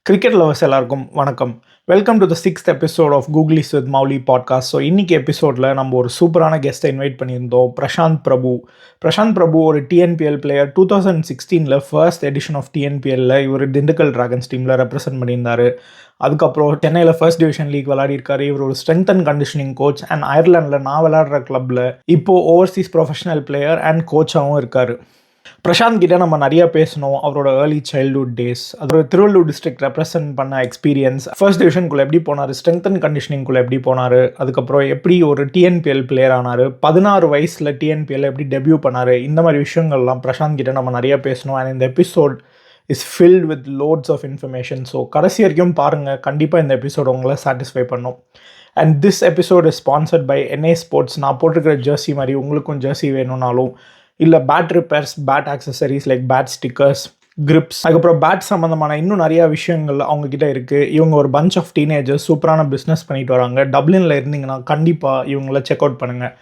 Cricket lovers எல்லாருக்கும் வணக்கம். Welcome to the 6th episode of Googlies with Mouli podcast. So இன்னைக்கு எபிசோடில் நம்ம ஒரு சூப்பரான கெஸ்ட்டை இன்வைட் பண்ணியிருந்தோம், பிரசாந்த் பிரபு. பிரசாந்த் பிரபு ஒரு TNPL player. 2016 first edition of டிஎன்பிஎல்ல இவர் திண்டுக்கல் டிராகன்ஸ் டீமில் ரெப்ரசென்ட் பண்ணியிருந்தார். அதுக்கப்புறம் சென்னையில் ஃபர்ஸ்ட் டிவிஷன் லீக் விளையாடிருக்காரு. இவர் ஒரு strength and conditioning coach and அயர்லாண்டில் நான் விளையாடுற கிளப்பில் இப்போது ஓவர்சீஸ் ப்ரொஃபஷனல் பிளேயர் அண்ட் கோச்சாகவும் இருக்கார். பிரசாந்த் கிட்ட நம்ம நிறைய பேசணும். அவரோட ஏர்லி சைல்ட்ஹுட் டேஸ், அவர் திருவள்ளூர் டிஸ்ட்ரிக்ட் ரெப்ரசென்ட் பண்ண எக்ஸ்பீரியன்ஸ், ஃபர்ஸ்ட் டிவிஷனுக்குள்ள எப்படி போனார், ஸ்ட்ரென்த் அண்ட் கண்டிஷனிங்குள்ள எப்படி போனார், அதுக்கப்புறம் எப்படி ஒரு டிஎன்பிஎல் பிளேயர் ஆனார், 16 வயசில் டிஎன்பிஎல் எப்படி டெபியூ பண்ணார், இந்த மாதிரி விஷயங்கள்லாம் பிரசாந்த் கிட்ட நம்ம நிறைய பேசணும். அண்ட் இந்த episode is filled with lots of information. So கடைசி வரைக்கும் பாருங்கள், கண்டிப்பாக இந்த எபிசோட் உங்களை சாட்டிஸ்ஃபை பண்ணும். And this episode is sponsored by NA sports. நான் போட்டிருக்கிற ஜெர்சி மாதிரி உங்களுக்கும் ஜெர்சி வேணும்னாலும், இல்லை bat repairs, bat accessories like bat stickers, grips, அதுக்கப்புறம் பேட் சம்மந்தமான இன்னும் நிறையா விஷயங்கள் அவங்கக்கிட்ட இருக்குது. இவங்க ஒரு பஞ்ச் ஆஃப் டீனேஜர்ஸ் சூப்பரான பிஸ்னஸ் பண்ணிட்டு வராங்க. டப்ளினில் இருந்தீங்கன்னா கண்டிப்பாக இவங்கள செக் அவுட் பண்ணுங்கள்.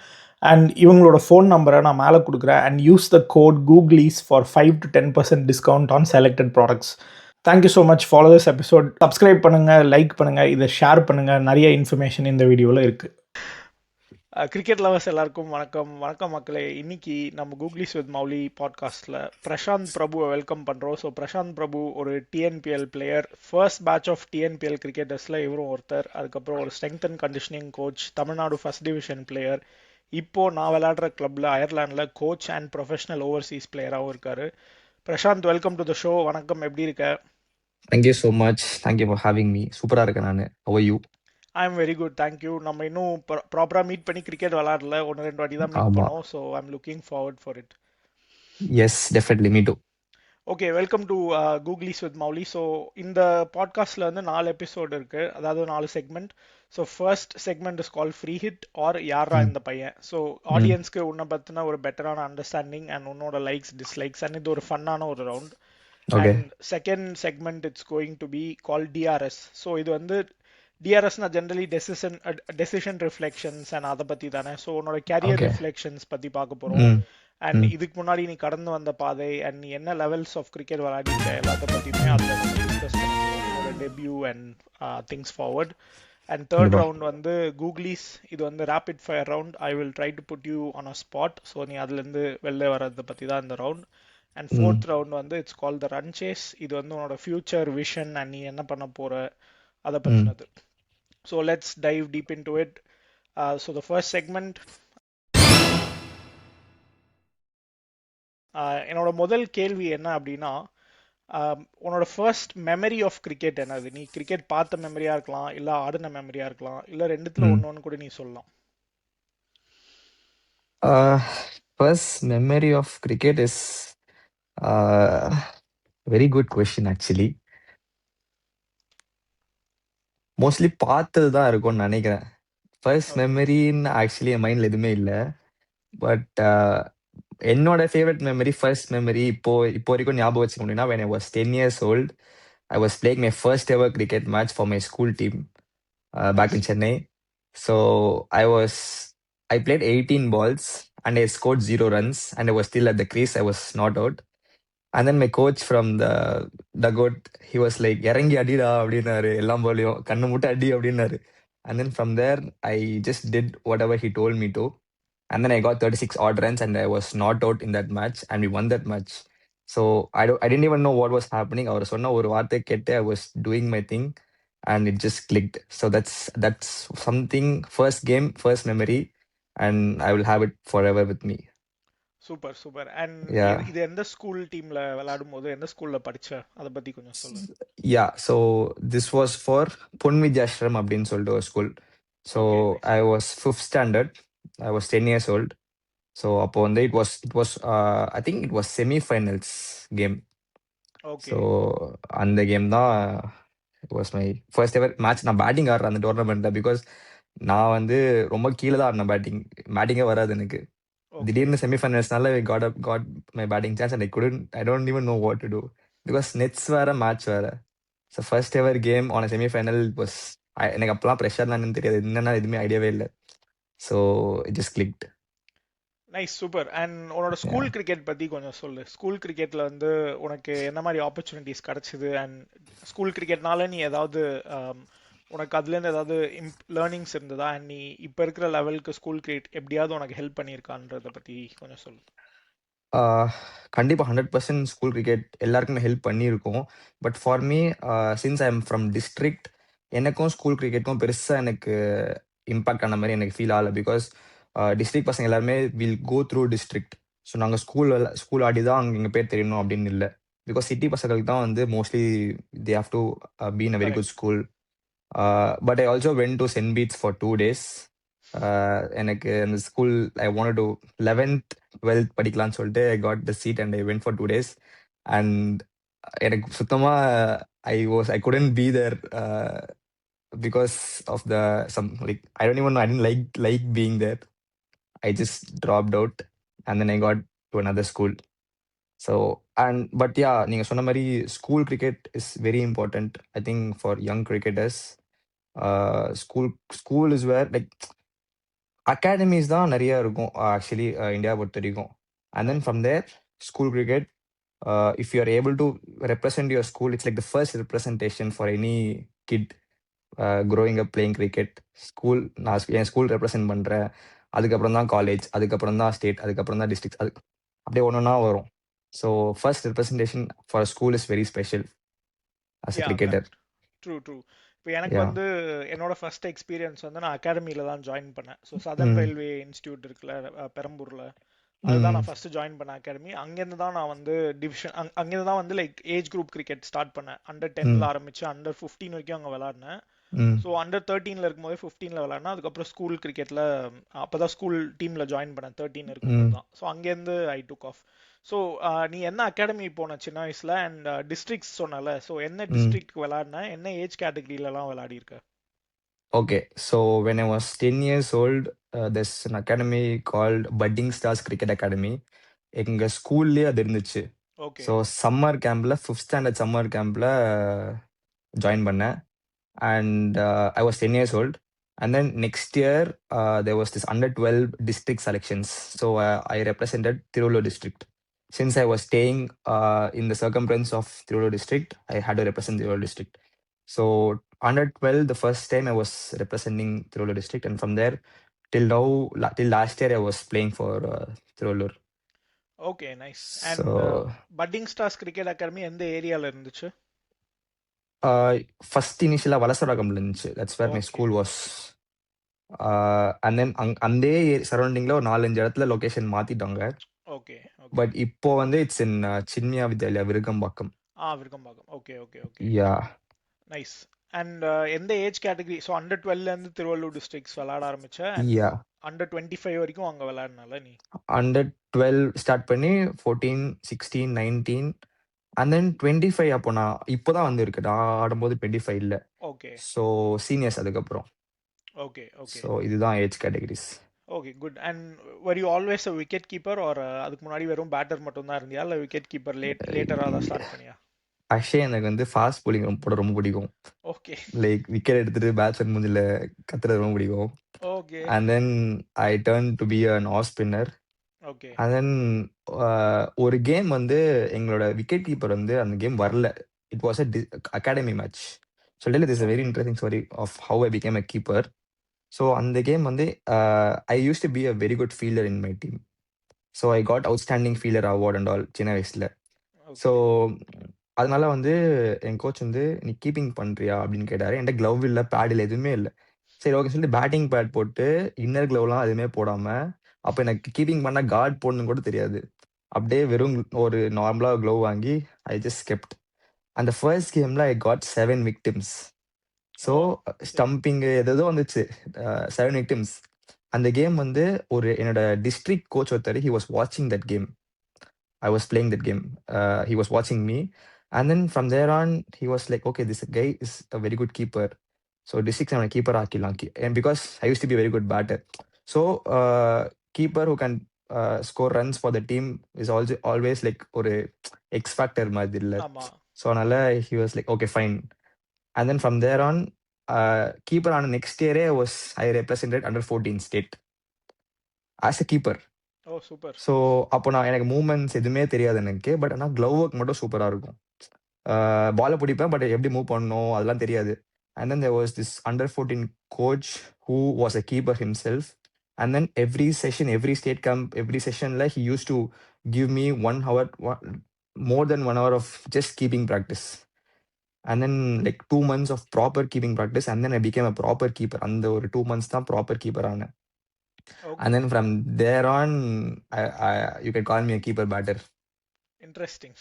அண்ட் இவங்களோட ஃபோன் நம்பரை நான் மேலே கொடுக்குறேன். And use the code Googlies for 5 to 10% discount on selected products. Thank you so much. Follow this episode. Subscribe பண்ணுங்கள், லைக் பண்ணுங்கள், இதை ஷேர் பண்ணுங்கள். நிறைய இன்ஃபர்மேஷன் இந்த வீடியோவில் இருக்குது. கிரிக்கெட் லவர்ஸ் எல்லாருக்கும் வணக்கம். வணக்கம் மக்களே. இன்னைக்கு நம்ம கூகுளிஸ் வித் மௌலி பாட்காஸ்ட்டில் பிரசாந்த் பிரபுவை வெல்கம் பண்ணுறோம். ஸோ பிரசாந்த் பிரபு ஒரு TNPL player, first batch of TNPL கிரிக்கெட்டர்ஸில் இவரும் ஒருத்தர். அதுக்கப்புறம் ஒரு strength and conditioning coach, Tamil Nadu first division player, இப்போது நான் விளையாடுற கிளப்பில் அயர்லாண்டில் கோச் அண்ட் ப்ரொஃபஷனல் ஓவர்சீஸ் பிளேயராகவும் இருக்கார். Prashanth, welcome to the show. வணக்கம், எப்படி இருக்க? Thank you so much. Thank you for having me. சூப்பராக இருக்கேன் நான். How are you? I am very good, thank you. நம்ம இன்னும் ப்ராப்பராக மீட் பண்ணி கிரிக்கெட் விளாடல, 1-2 வாட்டி தான் மீட் பண்ணோம். So I am looking forward for it. Yes, definitely, me too. Okay, welcome to Googlies with Mouli. So இந்த பாட்காஸ்ட்டில் வந்து 4 எபிசோடு இருக்குது, அதாவது 4 segment. So first segment is call free hit or யாரா இந்த பையன். ஸோ ஆடியன்ஸ்க்கு உன்னை பற்றின ஒரு பெட்டரான அண்டர்ஸ்டாண்டிங் அண்ட் உன்னோட லைக்ஸ் டிஸ்லைக்ஸ் அண்ட் இது ஒரு ஃபன்னான ஒரு round. And second segment it's going to be call DRS. So இது வந்து டிஆர்எஸ்னா ஜென்ரலி டெசிஷன் ரிஃப்ளெக்ஷன்ஸ் அண்ட் அதை பற்றி தானே. ஸோ உன்னோட கேரியர் ரிஃப்ளெக்ஷன்ஸ் பற்றி பார்க்க போகிறோம். அண்ட் இதுக்கு முன்னாடி நீ கடந்து வந்த பாதை அண்ட் நீ என்ன லெவல்ஸ் ஆஃப் கிரிக்கெட் விளையாடிட்ட எல்லாத்த பற்றியுமே அதில் டிஸ்கஸ் பண்ணுவோம், உன்னோட debut and things forward. And third round வந்து கூகுளிஸ், இது வந்து rapid fire round. I will try to put you on a spot. So நீ அதுலேருந்து வெளில வர்றதை பற்றி தான் இந்த ரவுண்ட். அண்ட் ஃபோர்த் ரவுண்ட் வந்து it's call the run chase. இது வந்து உன்னோட ஃபியூச்சர் விஷன் அண்ட் நீ என்ன பண்ண போகிற அதை பற்றினது. So let's dive deep into it. So the first segment, என்னோட முதல் கேள்வி என்ன அப்படின்னா, உன்னோட ஃபர்ஸ்ட் மெமரி ஆஃப் கிரிக்கெட் என்னது? நீ கிரிக்கெட் பார்த்த மெமரியா இருக்கலாம், இல்ல ஆடின மெமரியா இருக்கலாம், இல்ல ரெண்டுத்துல ஒன்னு கூட நீ சொல்லலாம். First memory of cricket is very good question. Actually mostly பார்த்தது தான் இருக்கும்னு நினைக்கிறேன். ஃபர்ஸ்ட் மெமரின்னு ஆக்சுவலி என் மைண்டில் எதுவுமே இல்லை. பட் என்னோட ஃபேவரட் மெமரி, ஃபர்ஸ்ட் மெமரி இப்போ வரைக்கும் ஞாபகம் வச்சுக்க முடியும்னா, when I was 10 years old, I was playing my first ever cricket match for my school team back in Chennai. So I played 18 balls and I scored 0 runs and I was still at the crease. I was not out. And then my coach from the dugout, he was like, இறங்கி அடிடா அப்படின்னாரு. எல்லாம் போலையும் கண்ணு முட்டை அடி அப்படின்னாரு. And then from there, I just did whatever he told me to. And then I got 36 odd runs and I was not out in that match and we won that match. So I didn't even know what was happening. அவர் சொன்ன ஒரு வார்த்தை கேட்டு I was doing my thing and it just clicked. So that's something, first game, first memory, and I will have it forever with me. Super super. And இது எந்த school டீம்ல விளையாடும் போது எந்த ஸ்கூல்ல படிச்ச, அத பத்தி கொஞ்சம் சொல்லுங்க. Yeah, so this was for பொன்வித்யாஸ்ரம் அப்படின்னு சொல்லிட்டு ஒரு school. So I was 5th standard. I was 10 years old. So அப்போ வந்து it was I think it was semi-finals game. So அந்த கேம் தான் it was my first ever match. நான் batting ஆடுறேன் அந்த டோர்னமெண்ட்ல. Because நான் வந்து ரொம்ப கீழே தான் ஆடினேன். பேட்டிங்கே வராது எனக்கு. திடீர்னு செமிஃபைனல்ஸ்னால got my batting chance and I don't even know what to do because nets வேற மேட்ச் வேற. So first ever game on semifinal was, எனக்கு அப்பெல்லாம் ப்ரெஷர் தான் தெரியாது, என்னன்னா எதுவுமே ஐடியாவே இல்லை. So it just clicked. Nice, super. And உன்னோட ஸ்கூல் Yeah. கிரிக்கெட் பத்தி கொஞ்சம் சொல்லு. ஸ்கூல் கிரிக்கெட்ல வந்து உனக்கு என்ன மாதிரி ஆப்பர்ச்சுனிட்டிஸ் கிடைச்சது? அண்ட் ஸ்கூல் கிரிக்கெட்னால நீ ஏதாவது உனக்கு அதுலேருந்து ஏதாவது லேர்னிங்ஸ் இருந்ததா? அண்ட் நீ இப்போ இருக்கிற லெவலுக்கு ஸ்கூல் கிரிக்கெட் எப்படியாவது உனக்கு ஹெல்ப் பண்ணியிருக்கான்றத பத்தி கொஞ்சம் சொல்லு. ஆஹ் கண்டிப்பா 100% ஸ்கூல் கிரிக்கெட் எல்லாருக்குமே ஹெல்ப் பண்ணியிருக்கும். But for me, since I am from district, எனக்கும் ஸ்கூல் கிரிக்கெட்டுக்கும் பெருசா எனக்கு இம்பாக்ட் ஆன மாதிரி எனக்கு ஃபீல் ஆகல. பிகாஸ் டிஸ்ட்ரிக்ட் பசங்க எல்லாருமே will go through district. So நாங்கள் ஸ்கூல் ஆடி தான் அங்கே எங்கள் பேர் தெரியணும் அப்படின்னு இல்லை. பிகாஸ் சிட்டி பசங்களுக்கு தான் வந்து mostly they have to be in a very good correct. School. But I also went to St Bede's for 2 days. எனக்கு அந்த school I want to 11th 12th படிக்கலாம்னு சொல்லிட்டு I got the seat and I went for 2 days. அண்ட் எனக்கு சுத்தமா ஐ couldn't be there because of the some like I don't even know, I didn't like being there. I just dropped out and then I got to another school. So and but yeah, நீங்க சொன்ன மாதிரி school cricket is very important I think for young cricketers. School school is where like academies தான் நிறைய இருக்கும் actually India பொறுத்த வரைக்கும். And then correct. From there school cricket, if you are able to represent your school, it's like the first representation for any kid growing up playing cricket. School நான் என் school represent பண்ணுறேன், அதுக்கப்புறம் தான் college, அதுக்கப்புறம் தான் state, அதுக்கப்புறம் தான் district, அது அப்படியே ஒன்றா வரும். So first representation for school is very special as a yeah, cricketer. Correct. True, true. இப்போ எனக்கு யா. வந்து என்னோட ஃபர்ஸ்ட் எக்ஸ்பீரியன்ஸ் வந்து நான் அகாடமியில் தான் ஜாயின் பண்ணேன். ஸோ சதர்ன் ம். ரயில்வே இன்ஸ்டியூட் இருக்குல்ல, பெரம்பூரில். அதுதான் ம். நான் ஃபர்ஸ்ட் ஜாயின் பண்ண அகாடமி. அங்கேருந்து தான் நான் வந்து டிவிஷன் அங்கேருந்து தான் வந்து like age group cricket start பண்ணேன். அண்டர் 10ல ம். ஆரம்பிச்சு அண்டர் 15 வரைக்கும் அங்கே விளாடினேன். ம். ஸோ அண்டர் 13ல இருக்கும்போது 15ல விளாட்னா, அதுக்கப்புறம் ஸ்கூல் கிரிக்கெட்டில் அப்போ தான் ஸ்கூல் டீமில் ஜாயின் பண்ணேன். 13 இருக்கும்போது ம். தான். ஸோ அங்கேருந்து ஐ டுக் ஆஃப். ஸோ நீ என்ன அகாடமி போன சின்ன வயசில்? அண்ட் டிஸ்ட்ரிக்ட்ஸ் சொன்னல, ஸோ என்ன ம். டிஸ்ட்ரிக்ட் விளாட்ன? என்ன ஏஜ் கேட்டகரியிலலாம் விளாடி இருக்க? Okay, so when I was 10 years old, there's an academy called Budding Stars Cricket Academy. எங்க ஸ்கூல்லேயே அது இருந்துச்சு. ஓகே. ஸோ சம்மர் கேம்பில், ஃபிஃப்த் ஸ்டாண்டர்ட் சம்மர் கேம்பில் ஜாயின் பண்ணேன். And I was 10 years old. And then next year, there was this under 12 district selections. So I represented Tiruvallur district. Since I was staying in the circumference of Tiruvallur district, I had to represent Tiruvallur district. So under 12, the first time I was representing Tiruvallur district, and from there till now, till last year, I was playing for Tiruvallur. Okay, nice. And So batting stars cricket academy எந்த ஏரியாவில் இருந்துச்சு? First இனிஷியலா வலசரகம்ல இருந்துச்சு. That's where my okay. School was. And then அந்தே சரௌண்டிங்ல ஒரு 4-5 இடத்துல லொகேஷன் மாத்திட்டாங்க. ஓகே. ஓகே. பட் இப்போ வந்து it's in Chinmaya Vidyalaya Virugambakkam. Virugambakkam. Okay, okay, okay. Ya. Nice. And எந்த ஏஜ் கேட்டகரி? ஸோ அண்டர் 12லேருந்து திருவள்ளூர் டிஸ்ட்ரிக்ட்ஸ் விளாட ஆரம்பிச்ச. And yeah. அண்டர் 25 வரைக்கும் அங்கே விளாட்னால நீ? அண்டர் 12 ஸ்டார்ட் பண்ணி 14, 16, 19 அண்ட் தென் 25. அப்போ நான் இப்போதான் வந்து இருக்கு. நான் ஆடும்போது 25 இல்ல. ஓகே. ஸோ சீனியர்ஸ் அதுக்கப்புறம். ஓகே. ஓகே. ஸோ இதுதான் age categories. Okay, good. And were you always a wicket keeper, or அதுக்கு முன்னாடி வெறும் பேட்டர் மட்டும் தான் இருந்தியா, இல்லை விக்கெட் கீப்பர் லேட்டராக தான் ஸ்டார்ட் பண்ணியா? ஆக்சுவலி எனக்கு வந்து ஃபாஸ்ட் bowling போட ரொம்ப பிடிக்கும். ஓகே. லைக் விக்கெட் எடுத்துட்டு பேட்ஸ்மேன் மூஞ்சில கத்துறது ரொம்ப பிடிக்கும். Okay. And then I turn to be an off spinner. Okay. And then ஒரு கேம் வந்து எங்களோட விக்கெட் கீப்பர் வந்து அந்த கேம் வரல. It was academy match. So this is a very okay. Interesting story of how I became a keeper. So அந்த game வந்து I use to be a very good fielder in my team. So I got outstanding fielder award and all சின்ன வயசுல. So okay. அதனால வந்து என் coach வந்து நீ keeping பண்றியா அப்படின்னு கேட்டாரு. என்கிட்ட க்ளவ் இல்லை, பேட் இல்லை, எதுவுமே இல்லை. சரி ஓகே சொல்லிட்டு பேட்டிங் பேட் போட்டு இன்னர் க்ளவ்லாம் எதுவுமே போடாம, அப்போ எனக்கு கீப்பிங் பண்ண கார்ட் போடணும்னு கூட தெரியாது. அப்படியே வெறும் ஒரு நார்மலா க்ளவ் வாங்கி ஐ ஜஸ்ட் கெப்ட். அந்த ஃபர்ஸ்ட் கேம்ல ஐ காட் 7 விக்டிம்ஸ். ஸோ ஓ, சரி. ஸ்டம்பிங் எதோ வந்துச்சு. 7 விக்டிம்ஸ். அந்த கேம் வந்து ஒரு என்னோட டிஸ்ட்ரிக்ட் கோச் ஒருத்தர், ஹி வாஸ் வாட்சிங் that game. I was playing that game. He was watching me. And then from there on, he was like, okay, this guy is a very good keeper. So district I'm a keeper ஆக்கிடலாம். And because I used to be a very good batter. So keeper who can score runs for the team is also always like ஒரு X factor மாதிரி இல்ல. ஆமா. So அதனால he was like, okay, fine. And then from there on, keeper ஆன next year I represented under 14 state as a keeper. Oh super. So அப்போ நான் எனக்கு movements எதுவுமே தெரியாது எனக்கு. பட் ஆனா க்ளவ் ஒர்க் மட்டும் சூப்பரா இருக்கும். பால பிடிப்பேன். பட் எப்படி மூவ் பண்ணணும் அதெல்லாம் தெரியாது. And then there was this under 14 coach who was a keeper himself. And then every session, every state camp, every செஷன்ல he use to give me 1 hour, more then 1 hour of just keeping practice. And then like 2 months of proper keeping practice. And then I became a proper keeper. அந்த ஒரு 2 months தான் proper keeper ஆனேன். And okay. Then from there on you can call me a keeper batter. Interesting.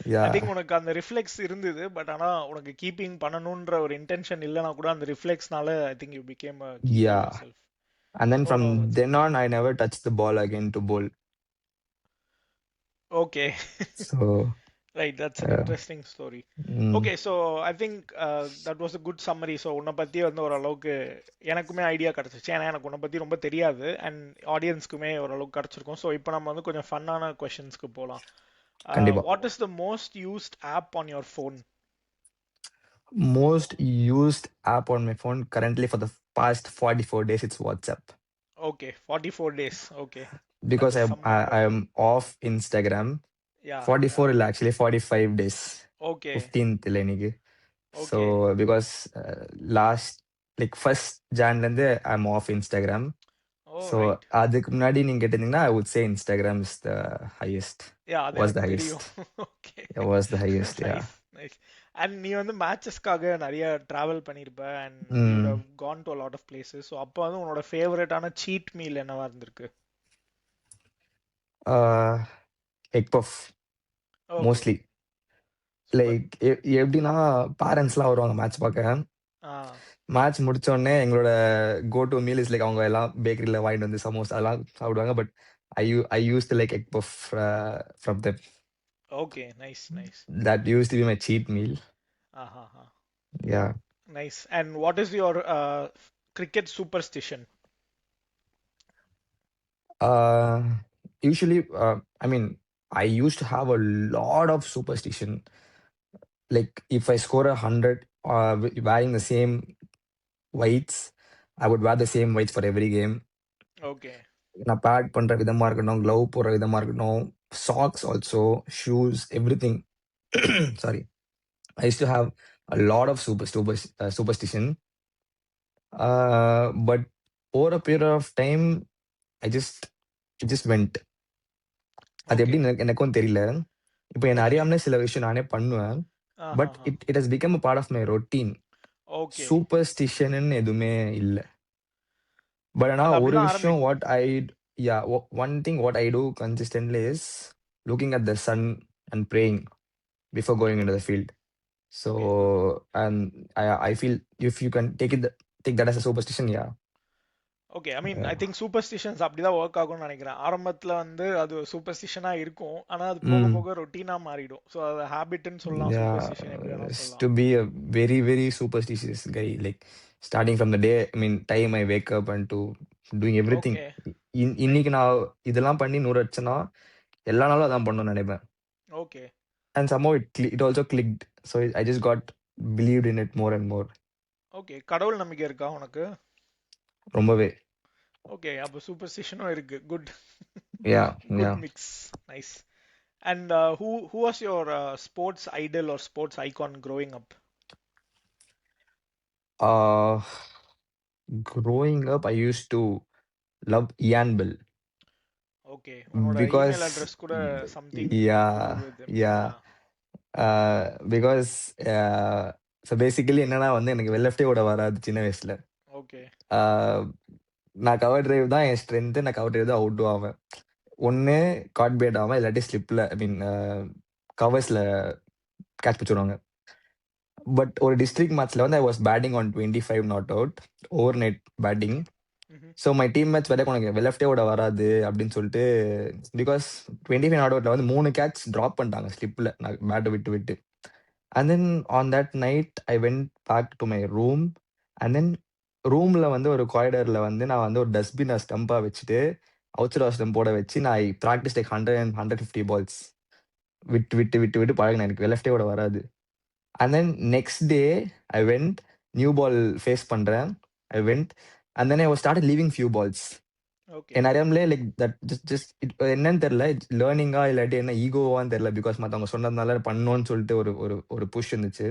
I yeah think உனக்கு அந்த reflex இருந்தது. But ஆனா உனக்கு keeping பண்ணணுன்ற ஒரு இன்டென்ஷன் இல்லைனா கூட அந்த ரிஃப்ளெக்ஸ்னால I think you became a keeper ya yourself. And then no from no that's then on, I never touched the ball again to bowl. Okay. So, right, that's an uh, interesting story. mm, okay, so I think that was a good summary. So உன்னை பற்றி வந்து ஓரளவுக்கு எனக்குமே idea கிடச்சிச்சு. ஏன்னா எனக்கு உன்னை பற்றி ரொம்ப தெரியாது அண்ட் ஆடியன்ஸ்க்குமே ஓரளவுக்கு கிடச்சிருக்கும். ஸோ இப்போ நம்ம வந்து கொஞ்சம் ஃபன்னான கொஷின்ஸ்க்கு போகலாம். கண்டிப்பா. What is the most used app on your phone? Most used app on my phone currently for the past 44 days, it's WhatsApp. Okay, 44 days. Okay, that Because is I'm, some I, number. I'm off Instagram. Yeah yeah. 44 இல்ல actually 45 days. Okay 15th இல்ல இன்னைக்கு. So, okay. because last, like first Jan ல இருந்து I'm off Instagram. Oh So, right. அதுக்கு முன்னாடி நீங்க கேட்டிருந்தீங்கன்னா, I would say Instagram is the highest. யா அது Was the எனக்கு highest. தெரியும். ஓகே. It was the highest, yeah. Nice nice. And நீ வந்து மேட்சஸ்க்காக நிறைய டிராவல் பண்ணியிருப்ப and you Mm. Have gone to a lot of places. ஸோ அப்போ வந்து உன்னோட ஃபேவரட்டான சீட் மீல் என்னவா இருந்திருக்கு? Uh, Egg puff okay mostly. Super. Like எப்படின்னா பேரண்ட்ஸ்லாம் வருவாங்க மேட்ச் பார்க்க. ஆ மேட்ச் முடிச்ச உடனே எங்களோட go to meal is like அவங்க எல்லாம் பேக்கரியில் வாங்கிட்டு வந்து சமோசா அதெல்லாம் சாப்பிடுவாங்க. But I use to like egg puff from them. Okay nice nice. That use to be my cheat meal. Aha. Yeah nice. And what is your cricket superstition? Usually I mean I use to have a lot of superstition. Like if I score 100 wearing the same whites, I would wear the same whites for every game. Okay நான் bat பண்ற விதமா இருக்கட்டும், glove போடுற விதமா இருக்கட்டும், socks also, shoes, everything. Sorry, I use to have a lot of superstition. But over a period of time I just went. அது okay. எப்படின்னு எனக்கும் தெரியல. இப்போ என்ன ஓகே. அறியாமலே சில விஷயம் நானே பண்ணுவேன். பட் ஆஹா. It has become a part of my routine. Okay. சூப்பர்ஸ்டிஷன்னு எதுவுமே இல்ல. பட் ஆனா அது ஒரு அப்படிதான் விஷயம் ஆரம்பிக்கும். one thing what I do consistently is looking at the sun and praying before going into the field. So, okay and I feel if you can take that as a superstition, yeah. Okay. I mean I Yeah. Think superstitions அப்படிதான் work ஆகும்னு நினைக்கிறேன். ஆரம்பத்துல வந்து அது சூப்பர்ஸ்டிஷனா இருக்கும். ஆனா அது போக Mm. போக ரொட்டீனா மாறிடும். ஸோ அது ஹாபிட்னு சொல்லலாம், Yeah. சூப்பர்ஸ்டிஷன் எப்படி வேணா Is சொல்லலாம். to be a very, very superstitious guy. Like starting from the day, I mean, time I wake up and to doing everything. Okay right. இன்னைக்கு நான் இதெல்லாம் பண்ணி 100 அடிச்சேன்னா எல்லா நாளும் அதான் பண்ணணும்னு நினைப்பேன். Okay And somehow it also clicked. So I just got believed in it more and more. Okay. கடவுள் நம்பிக்கை இருக்கா உனக்கு? ரொம்பவே. ஓகே, அப்போ சூப்பர்ஸ்டிஷனும் இருக்கு. Good. Yeah, good yeah. Mix. Nice. And who was your sports idol or sports icon growing up? Uh, Growing up, I used to love Ian Bell okay, உன்னோட email because, address கூட something to do yeah, with him. Yeah. yeah. Because, so basically என்னன்னா வந்து எனக்கு வெல்லஃப்டே ஓட வராது சின்ன வயசுல. Okay Uh, நான் கவர் டிரைவ் தான் என் ஸ்ட்ரென்த். நான் கவர் டிரைவ் தான் அவுட்டும் ஆவேன். ஒண்ணு காட் பேட் ஆவேன், இல்லாட்டி ஸ்லிப்ல ஐ மீன் கவர்ஸ்ல கேட்ச் பிடிச்சிடுவாங்க. பட் ஒரு டிஸ்ட்ரிக்ட் மேட்ச்ல வந்து I was batting on 25 not out, over night batting. ம்ஹும். ஸோ மை டீம் மேட்ச் வரைக்கும் உனக்கு லெஃப்டே ஓட வராது அப்படின்னு சொல்லிட்டு, பிகாஸ் 25 நாட் அவுட்ல வந்து 3 கேட்ச் ட்ராப் பண்ணிட்டாங்க ஸ்லிப்ல நான் பேட்டை விட்டு விட்டு. And then on that night I went back to my room. And then ரூம்ல வந்து ஒரு காரிடர்ல வந்து நான் வந்து ஒரு டஸ்ட்பினை ஸ்டம்பா வச்சுட்டு அவுட்சைட் ஸ்டம்ப் போட வச்சு நான் ப்ராக்டிஸ் லைக் 150 பால்ஸ் விட்டு விட்டு விட்டு விட்டு பழகினேன். எனக்கு லெஃப்டே ஓட வராது. And then next day I went new ball face பண்றேன். I went and then I was start leaving few balls. Okay. என் அறியாமலே லைக் தட் ஜஸ்ட் என்னன்னு தெரியல. லேர்னிங்கா இல்லாட்டி என்ன ஈகோவான்னு தெரியல. பிகாஸ் மத்தவங்க சொன்னதுனால பண்ணணும்னு சொல்லிட்டு ஒரு ஒரு ஒரு புஷ் இருந்துச்சு.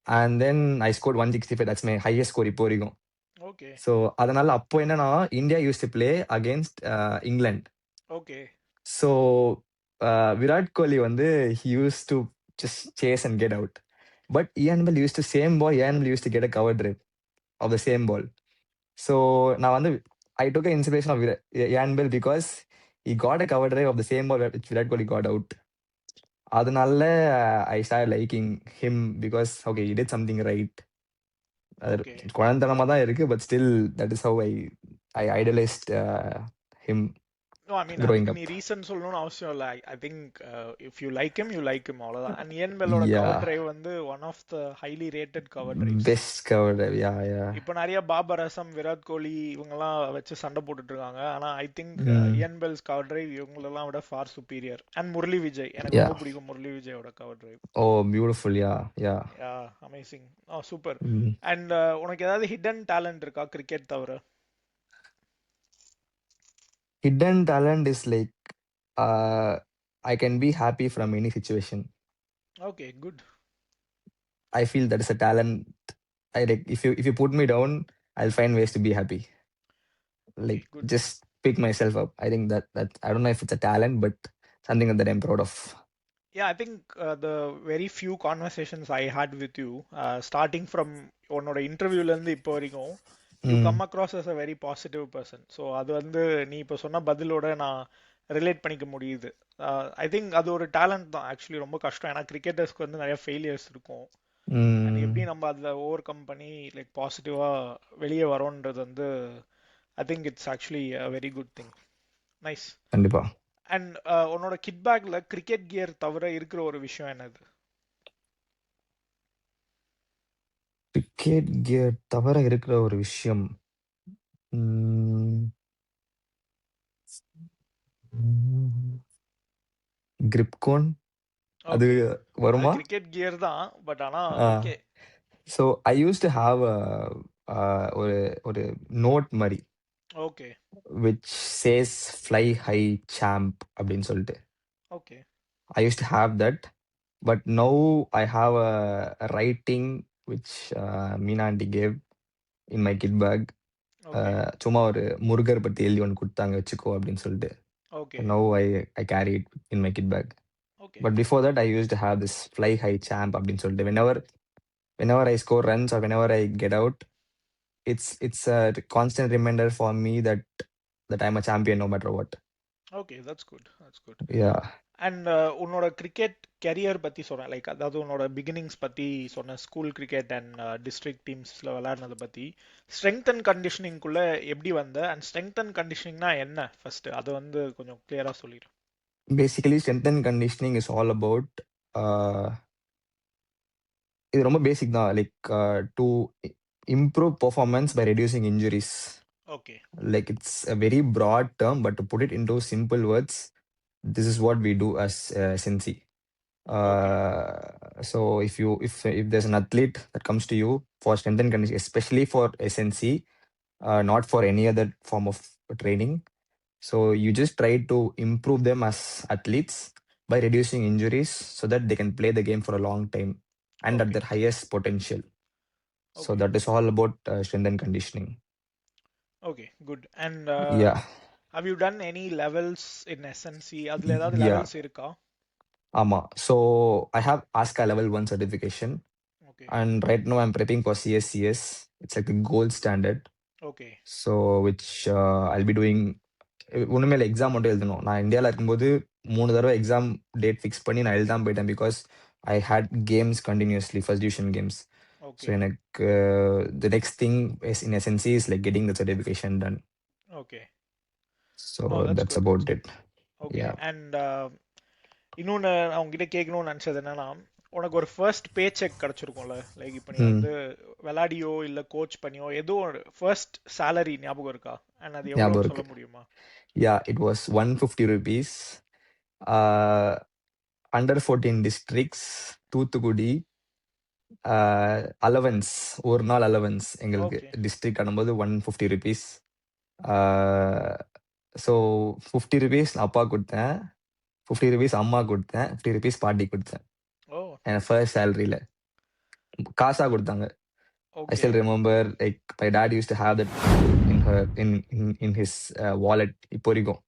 And then I scored 165. That's my highest score இப்போ வரைக்கும். ஓகே. ஸோ அதனால அப்போ என்னன்னா India use to play against England. Okay. So Virat Kohli வந்து he use to just chase and get out. But Ian Bell use to same ball. Ian Bell use to get a cover drive of the same ball. So நான் வந்து I took a inspiration of Ian Bell because he got a cover drive of the same ball which Virat Kohli got out. அதனால I start liking him because okay he did something right. அது okay. குழந்தனமா தான் இருக்கு. But still that is how I idolised him no, I mean growing அதுக்கு நீ up. Reason சொல்லணும்னு அவசியம் இல்லை. I think if you like him you like him, அவ்வளோதான். அண்ட் இயன் பெல்லோட கவர் Yeah, டிரைவ் வந்து one of the highly rated cover drives. best cover drive. Yeah, yeah. இப்போ நிறைய பாபர் அசம், விராட் கோலி இவங்கெல்லாம் வச்சு சண்டை போட்டுட்டு இருக்காங்க. ஆனால் I think Mm, Ian Bell's cover drive இவங்களெல்லாம் விட far superior. And Murali Vijay, எனக்கு ரொம்ப yeah. பிடிக்கும் முரளி விஜயோட cover drive. Oh, beautiful. Yeah, yeah. Yeah, amazing. Oh super. Mm. And உனக்கு ஏதாவது ஹிடன் டேலண்ட் இருக்கா கிரிக்கெட் தவிர? Hidden talent is like uh, I can be happy from any situation. Okay, good. I feel that is a talent. I like if you put me down, I'll find ways to be happy. Okay, Like good. just pick myself up. I think that I don't know if it's a talent, but something that I'm proud of. Yeah, I think the very few conversations I had with you, starting from உன்னோட இன்டர்வியூல இருந்து இப்போ வரைக்கும், you Mm, come across as a very positive person. So அது வந்து நீ இப்போ சொன்ன பதிலோட நான் ரிலேட் பண்ணிக்க முடியுது. ஐ திங்க் அது ஒரு டேலண்ட் தான் ஆக்சுவலி. ரொம்ப கஷ்டம், ஏன்னா கிரிக்கெட்டர்ஸ்க்கு வந்து நிறைய ஃபெயிலியர்ஸ் இருக்கும். அண்ட் எப்படி mm, நம்ம அதில் ஓவர் கம் பண்ணி லைக் பாசிட்டிவாக வெளியே வரோன்றது வந்து I think it's actually a very good thing. Nice. கண்டிப்பா. அண்ட் உன்னோட கிட் பேக்ல கிரிக்கெட் கியர் தவிர இருக்கிற ஒரு விஷயம் என்னது? கிரிக்கெட் கியர் தவிர இருக்கிற ஒரு விஷயம். கிரிப் கோன் அது ஓகே, அது வருமா? கிரிக்கெட் கியர் தான், பட் ஆனா okay. So I use to have ஒரு ஒரு நோட் மாதிரி okay. Which says fly high champ அப்படின்னு சொல்லிட்டு okay. I use to have that. But now I have a writing which Meena aunty gave in my kit bag. Okay. சும்மா ஒரு முருகர் பத்தி எழுதி ஒன்று கொடுத்தாங்க வச்சுக்கோ அப்படின்னு சொல்லிட்டு. Okay. Now I carry it in my kit bag. Okay. But before that I use to have this fly high champ அப்படின்னு சொல்லிட்டு whenever I score runs or whenever I get out, it's a constant reminder for me that I'm a champion no matter what. Okay, that's good, that's good. Yeah. And உன்னோட cricket career பத்தி சொன்ன, like அதாவது உன்னோட beginnings பத்தி சொன்ன, school cricket and district டீம்ஸ்ல விளையாடுனதை பத்தி. Strength and கண்டிஷனிங்குள்ள எப்படி வந்த, அண்ட் ஸ்ட்ரென்த் அண்ட் கண்டிஷனிங்னா என்ன ஃபர்ஸ்ட் அதை வந்து கொஞ்சம் கிளியரா சொல்லிடு. Basically, strength and conditioning is all about uh, இது ரொம்ப பேசிக் தான். Like to improve performance by reducing injuries. Okay. Like it's a very broad term, but to put it into simple words, this is what we do as SNC. Okay. So if there's an athlete that comes to you for strength and conditioning, especially for SNC, not for any other form of training, so you just try to improve them as athletes by reducing injuries so that they can play the game for a long time and at okay. their highest potential. So okay. that is all about strength and conditioning. Okay, good. And Yeah, have you done any levels in SNC? அதுல ஏதாவது yeah. Levels இருக்கா? So I have ASCA level 1 certification, okay. and right now I'm prepping for CSCS. It's like the gold standard. Okay. So which I'll be doing. ஒன்றுமே இல்லை, exam மட்டும் எழுதணும். நான் இந்தியாவில் இருக்கும்போது 3 தடவை எக்ஸாம் டேட் ஃபிக்ஸ் பண்ணி நான் எழுதாம போயிட்டேன். Because I hate games continuously, first division games. So okay. எனக்கு the next thing in SNC is like getting the certification done. Okay. So oh, that's that's good, about that's it. Good. Okay. Yeah. And இன்னொன்று நான் உங்ககிட்ட கேட்கணும்னு நினச்சது என்னன்னா, உனக்கு ஒரு first pay cheque கிடச்சிருக்கும்ல, லைக் இப்போ நீ வந்து விளாடியோ இல்லை கோச் பண்ணியோ ஏதோ ஒரு ஃபர்ஸ்ட் சேலரி ஞாபகம் இருக்கா? அண்ட் அது ஞாபகம் எவ்வளோன்னு சொல்ல இருக்கு. முடியுமா? Yeah, it was 150 rupees. Under 14 districts, Thoothukudi. Allowance, ஒரு நாள் அலவன்ஸ் எங்களுக்கு ஓகே. டிஸ்ட்ரிக்ட் ஆனும்போது 150 rupees. ஸோ 50 ருபீஸ் நான் அப்பா கொடுத்தேன், 50 ருபீஸ் அம்மா கொடுத்தேன், 50 ருபீஸ் பாட்டி கொடுத்தேன். ஓ! என் ஃபர்ஸ்ட் சேலரில காசா கொடுத்தாங்க. I okay. still remember like my dad used to have that in her in his wallet இப்போ வரைக்கும்.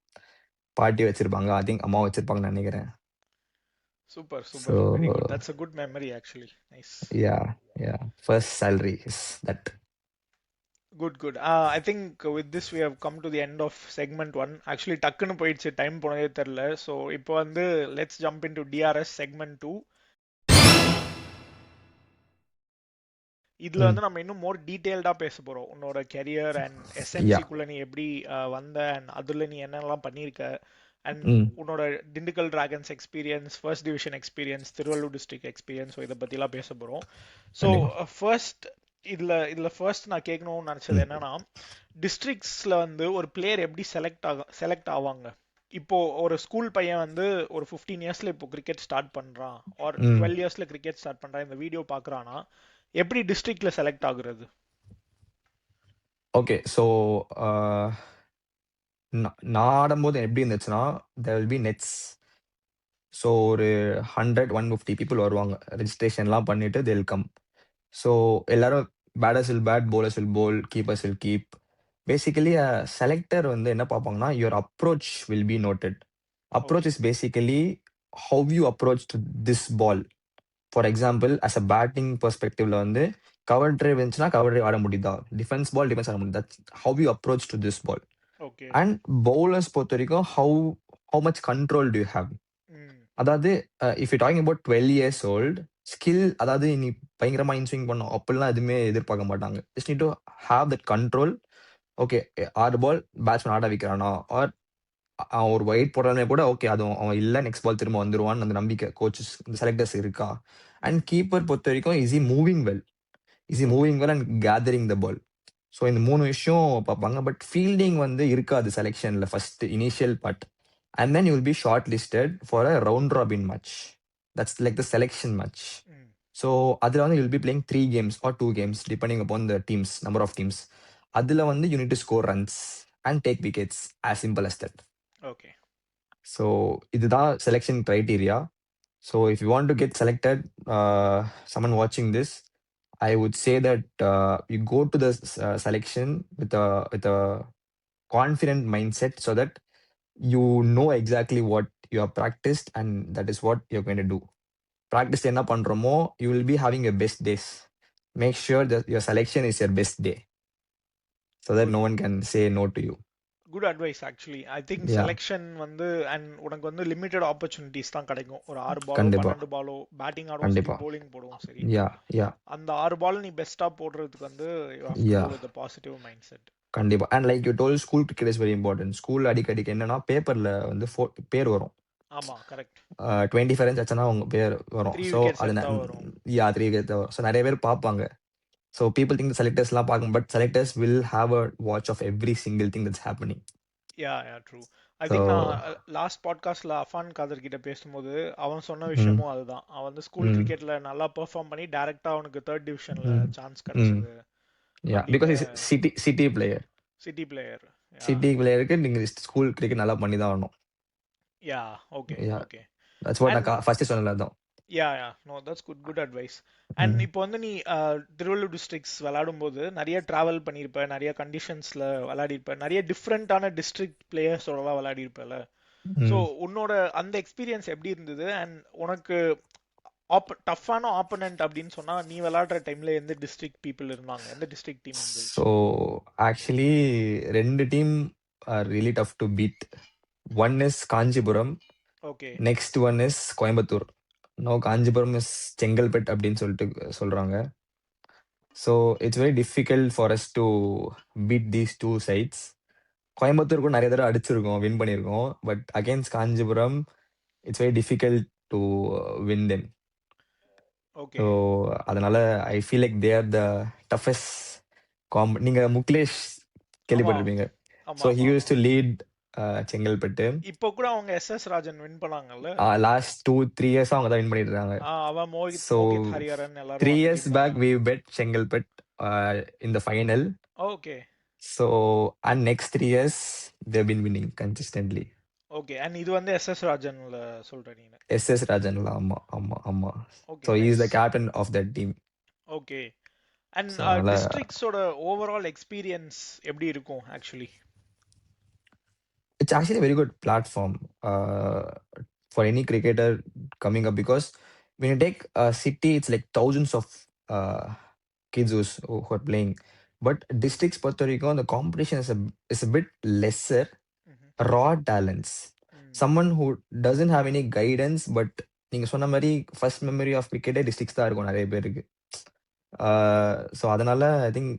பாட்டி வச்சிருப்பாங்க. I think அம்மா வச்சிருப்பாங்கன்னு நினைக்கிறேன். Super, So super. Very good. That's a good memory actually. Nice. yeah, first salary is that. Good, good. I think with this we have come to the end of segment 1. Actually டக்குன்னு போயிடுச்சு, time போனதே தெரியல. So இப்போ வந்து let's jump into DRS segment 2. இதுல ம், வந்து நம்ம இன்னும் மோர் டீடைல்டா பேச போறோம். உன்னோட கெரியர் அண்ட் yeah. எஸ்எம்சிக்குள்ள நீ எப்படி வந்த அண்ட் அதுல நீ என்னெல்லாம் பண்ணியிருக்க அண்ட் ம், உன்னோட Dindigul Dragons experience, first division experience, Tiruvallur district experience, இதை பத்திலாம் பேச போறோம். ஸோ கண்டிப்பா. ஃபர்ஸ்ட் இதுல ஃபர்ஸ்ட் நான் கேட்கணும்னு நினைச்சது ம், என்னன்னா, டிஸ்ட்ரிக்ட்ஸ்ல வந்து ஒரு பிளேயர் எப்படி செலக்ட் ஆவாங்க? இப்போ ஒரு ஸ்கூல் பையன் வந்து ஒரு 15 இயர்ஸ்ல இப்போ கிரிக்கெட் ஸ்டார்ட் பண்றான், ஆர் ம். 12 இயர்ஸ்ல கிரிக்கெட் ஸ்டார்ட் பண்றான், இந்த வீடியோ பாக்குறானா, எப்படி டிஸ்ட்ரிக்ட்ல செலக்ட் ஆகுறது? ஓகே. ஸோ நான் ஆடும்போது எப்படி இருந்துச்சுன்னா, there will be nets. So ஒரு 100, 150 பீப்புள் வருவாங்க. ரெஜிஸ்ட்ரேஷன்லாம் பண்ணிட்டு they will come. ஸோ எல்லாரும் batters will bat, bowlers will bowl, keepers will keep. Basically selector வந்து என்ன பார்ப்பாங்கன்னா, your approach will be noted. Approach okay. Is basically how you approach to this ball. For example as a batting பெர்ஸ்பெக்டிவ்ல வந்து cover drive இருந்துச்சுன்னா cover drive ஆட முடியுதா, defence ball defence ஆட முடியுதா, how you approach to this ball. Okay. And bowlers பொறுத்த வரைக்கும் how much control to you have. Hmm. அதாவது if you talking about 12 years old skill, அதாவது நீ பயங்கரமா இன்ஸ்விங் பண்ணும் அப்படிலாம் எதுவுமே எதிர்பார்க்க மாட்டாங்க. Just need to have that control. Okay, 6 ball batsman ஆட வைக்கிறானா, ஆர் அவன் ஒரு ஒயிட் போடுறானே கூட ஓகே, அது அவன் இல்ல, நெக்ஸ்ட் பால் திரும்ப வந்துருவான்னு அந்த நம்பிக்கை கோச்சஸ் இந்த செலக்டர்ஸ் இருக்கா. அண்ட் கீப்பர் பொறுத்த வரைக்கும் is uh okay. Moving well and கேதரிங் த பால். ஸோ இந்த 3 விஷயம் பார்ப்பாங்க. பட் ஃபீல்டிங் வந்து இருக்காது செலெக்ஷன்ல first initial part. And then you will be shortlisted for a round robin match. That's like the selection match. Hmm. So அதில் வந்து you will be playing 3 games or 2 games depending upon the teams, number of teams. அதில் வந்து you need to score runs and take wickets, as simple as that. Okay. So இதுதான் selection criteria. So if you want to get selected, someone watching this, I would say that you go to the selection with a confident mindset, so that you know exactly what you have practiced and that is what you're going to do. Practice என்ன பண்றோமோ, you will be having your best days. Make sure that your selection is your best day, so that good. no one can say no to you. Good advice actually. I think Yeah, selection வந்து and உனக்கு வந்து limited opportunities தான் கிடைக்கும். ஒரு 6 பாலோ கண்டிப்பா, 12 பாலோ batting ஆடுவோம் சரி, கண்டிப்பா. bowling போடுவோம் சரி. Yeah, yeah, அந்த 6 பால் நீ பெஸ்டா போடுறதுக்கு வந்து you have to go yeah. With positive mindset. கண்டிப்பா. And like you told, school cricket is very important. School அடிக்கடிக்கு என்னன்னா பேப்பர்ல வந்து பேர் வரும். ஆமா, கரெக்ட். 25 ரன்ஸ் ஆச்சுன்னா உங்க பேர் வரும். 3 ஸோ விக்கெட்ஸ் அது எடுத்தா வரும். 3 விக்கெட் வரும். ஸோ நிறைய பேர் பார்ப்பாங்க. ஸோ பீப்புள் திங்க் செலக்டர்ஸ்லாம் பார்க்கும், but selectors will have a watch of every single thing that's happening. Yeah, true. I so think நான் லாஸ்ட் பாட்காஸ்ட்ல அஃபான் காதர் கிட்ட பேசும்போது அவன் சொன்ன ம், விஷயமும் அதுதான். அவன் வந்து ஸ்கூல் ம், கிரிக்கெட்ல நல்லா பெர்ஃபார்ம் பண்ணி டைரக்டா அவனுக்கு 3rd டிவிஷன்ல ம், சான்ஸ் ம். கிடைச்சது யா, பிகாஸ் அப்படின்னு. Is city player. City player. Yeah. City பிளேயருக்கு நீங்க ஸ்கூல் கிரிக்கெட் நல்லா பண்ணி தான் ஆகணும். Yeah. Okay. Yeah, okay. That's what and நான் ஃபர்ஸ்ட் சொன்னல தான். Yeah, no that's good advice. And hmm, இப்போ வந்து நீ திருவள்ளூர் டிஸ்ட்ரிக்ட்ஸ் விளையாடும் போது நிறைய டிராவல் பண்ணியிருப்ப, நிறைய கண்டிஷன்ஸ்ல விளையாடிருப்ப, நிறைய டிஃப்ரெண்டான டிஸ்ட்ரிக்ட் பிளேயர்ஸோடலாம் விளையாடிருப்பல. ஸோ ம். உன்னோட அந்த எக்ஸ்பீரியன்ஸ் எப்படி இருந்தது? அண்ட் உனக்கு டஃப்பான ஆப்பனன்ட் அப்படின்னு சொன்னா நீ விளையாடுற டைம்ல எந்த டிஸ்ட்ரிக்ட் பீப்புள் இருந்தாங்க, எந்த டிஸ்ட்ரிக்ட் டீம் இருந்துச்சு? So actually 2 team are really tough to beat. One is Kanchipuram, okay. Next one is Coimbatore. No, Kanchipuram is Chengalpattu அப்படின்னு சொல்லிட்டு சொல்றாங்க. So it's very difficult for us to beat these two sides. Coimbatore கூட நிறைய தடவை அடிச்சிருக்கோம், வின் பண்ணியிருக்கோம். But against Kanchipuram it's very difficult to win them. Okay. So அதனால I feel like they are the toughest நீங்க முக்லேஷ் ஆமா, கேள்விப்பட்டிருப்பீங்க. ஆமா, ஸோ ஹி ஆமா, யூஸ் ஆமா. To lead Chengalpattu. இப்போ கூட அவங்க எஸ்எஸ் ராஜன் வின் பண்ணாங்கல்ல. லாஸ்ட் 2-3 இயர்ஸ் அவங்க தான் வின் பண்ணிட்டு இருக்காங்க. அவன் மோகித் ஸோ மோகித் ஹரிஹரன் எல்லாரும் 3 அந்த இயர்ஸ் டீம் பேக் தானே. We beat Chengalpet in the final. Okay. So, and next 3 years, they've been winning consistently. Okay. And இது வந்து எஸ்எஸ் ராஜன்ல சொல்ற நீங்க. SS Rajanla, ஆமா ஆமா ஆமா. Okay, So he is nice. the captain of that team. Okay. And So அதனால டிஸ்ட்ரிக்ஸோட overall experience எப்படி இருக்கும் actually? it's actually a very good platform for any cricketer coming up, because when you take a city, it's like thousands of kids who are playing. But districts Puerto Rico, the competition is a bit lesser, raw talents. Someone who doesn't have any guidance, but நீங்க சொன்ன மாதிரி first memory of கிரிக்கெட்டே districts தான் இருக்கும் நிறைய பேருக்கு. So அதனால I think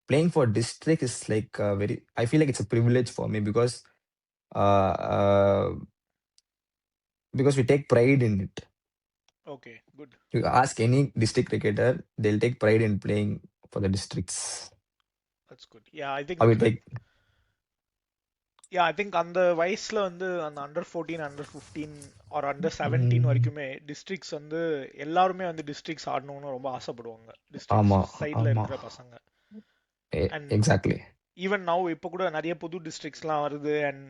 playing for district is like very, I feel like it's a privilege for me, uh, uh, because we take pride in it. Okay, good. You ask any district cricketer, they'll take pride in playing for the districts. That's good. Yeah, I How think we take, அந்த வயசுல வந்து அந்த under 14, under 15 are under 17 mm, வரைக்குமே districts வந்து எல்லாருமே வந்து districts ஆடணும்னு ரொம்ப ஆசைப்படுவாங்க, டிஸ்ட்ரிக்ட்ஸ் ஆமா சைட்ல ஆமா இருக்கிற பசங்க. And exactly. ஈவன் நவ் இப்போ கூட நிறைய புது டிஸ்ட்ரிக்ட்ஸ்லாம் வருது. அண்ட்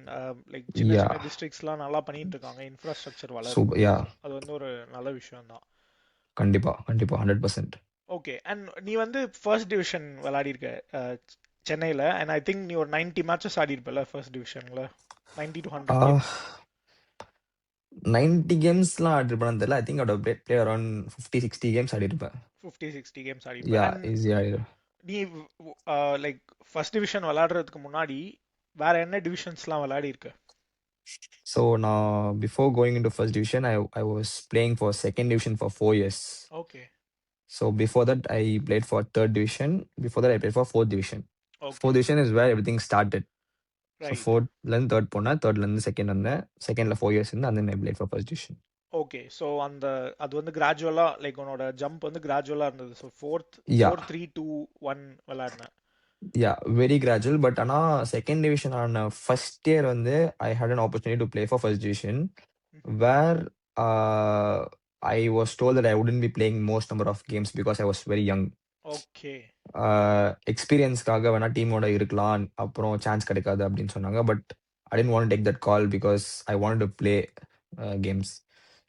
லைக் சின்ன சின்ன Yeah, டிஸ்ட்ரிக்ட்ஸ்லாம் நல்லா பண்ணிட்டு இருக்காங்க, இன்ஃப்ராஸ்ட்ரக்சர் super. வளருது. Yeah, அது வந்து ஒரு நல்ல விஷயம் தான். கண்டிப்பா கண்டிப்பா 100%. ஓகே. அண்ட் நீ வந்து ஃபர்ஸ்ட் டிவிஷன் விளையாடி இருக்க சென்னையில். அண்ட் ஐ திங்க் நீ ஒரு 90 மேட்சஸ் ஆடி இருப்பல ஃபர்ஸ்ட் டிவிஷனில், 90 to 100 uh, கேம்ஸ். 90 கேம்ஸ்லாம் ஆடி இருப்பேன் தெரியல. I think out play around 50-60 games ஆடி இருப்பேன். 50-60 கேம்ஸ் ஆடி இருப்ப. யா அண்ட் ஈஸியா ஆடி. நீ லைக் ஃபர்ஸ்ட் டிவிஷன் விளையாடுறதுக்கு முன்னாடி வேற என்ன டிவிஷன்ஸ்லாம் விளையாடி இருக்க? So now, before going into first division, I was playing for second division for 4 years. Okay. So before that, I played for third division. Before that, I played for fourth division. Okay, Fourth division is where everything started. So right. fourth learn third pona, third learn second and second 4 years in, and then I played for first division. Okay. So அது வந்து கிராஜுவலா like உன்னோட jump வந்து கிராஜுவலா இருந்தது. So fourth Yeah, 4-3-2-1 விளையாடினேன். yeah, very gradual. But ana second division on first year on the I had an opportunity to play for first division, where uh, I was told that I wouldn't be playing most number of games because I was very young. Okay, எக்ஸ்பீரியன்ஸ்க்காக வேணா டீமோட இருக்கலாம், அப்புறம் chance கிடைக்காது அப்படின்னு சொன்னாங்க. But I didn't want take that call because I want to play games.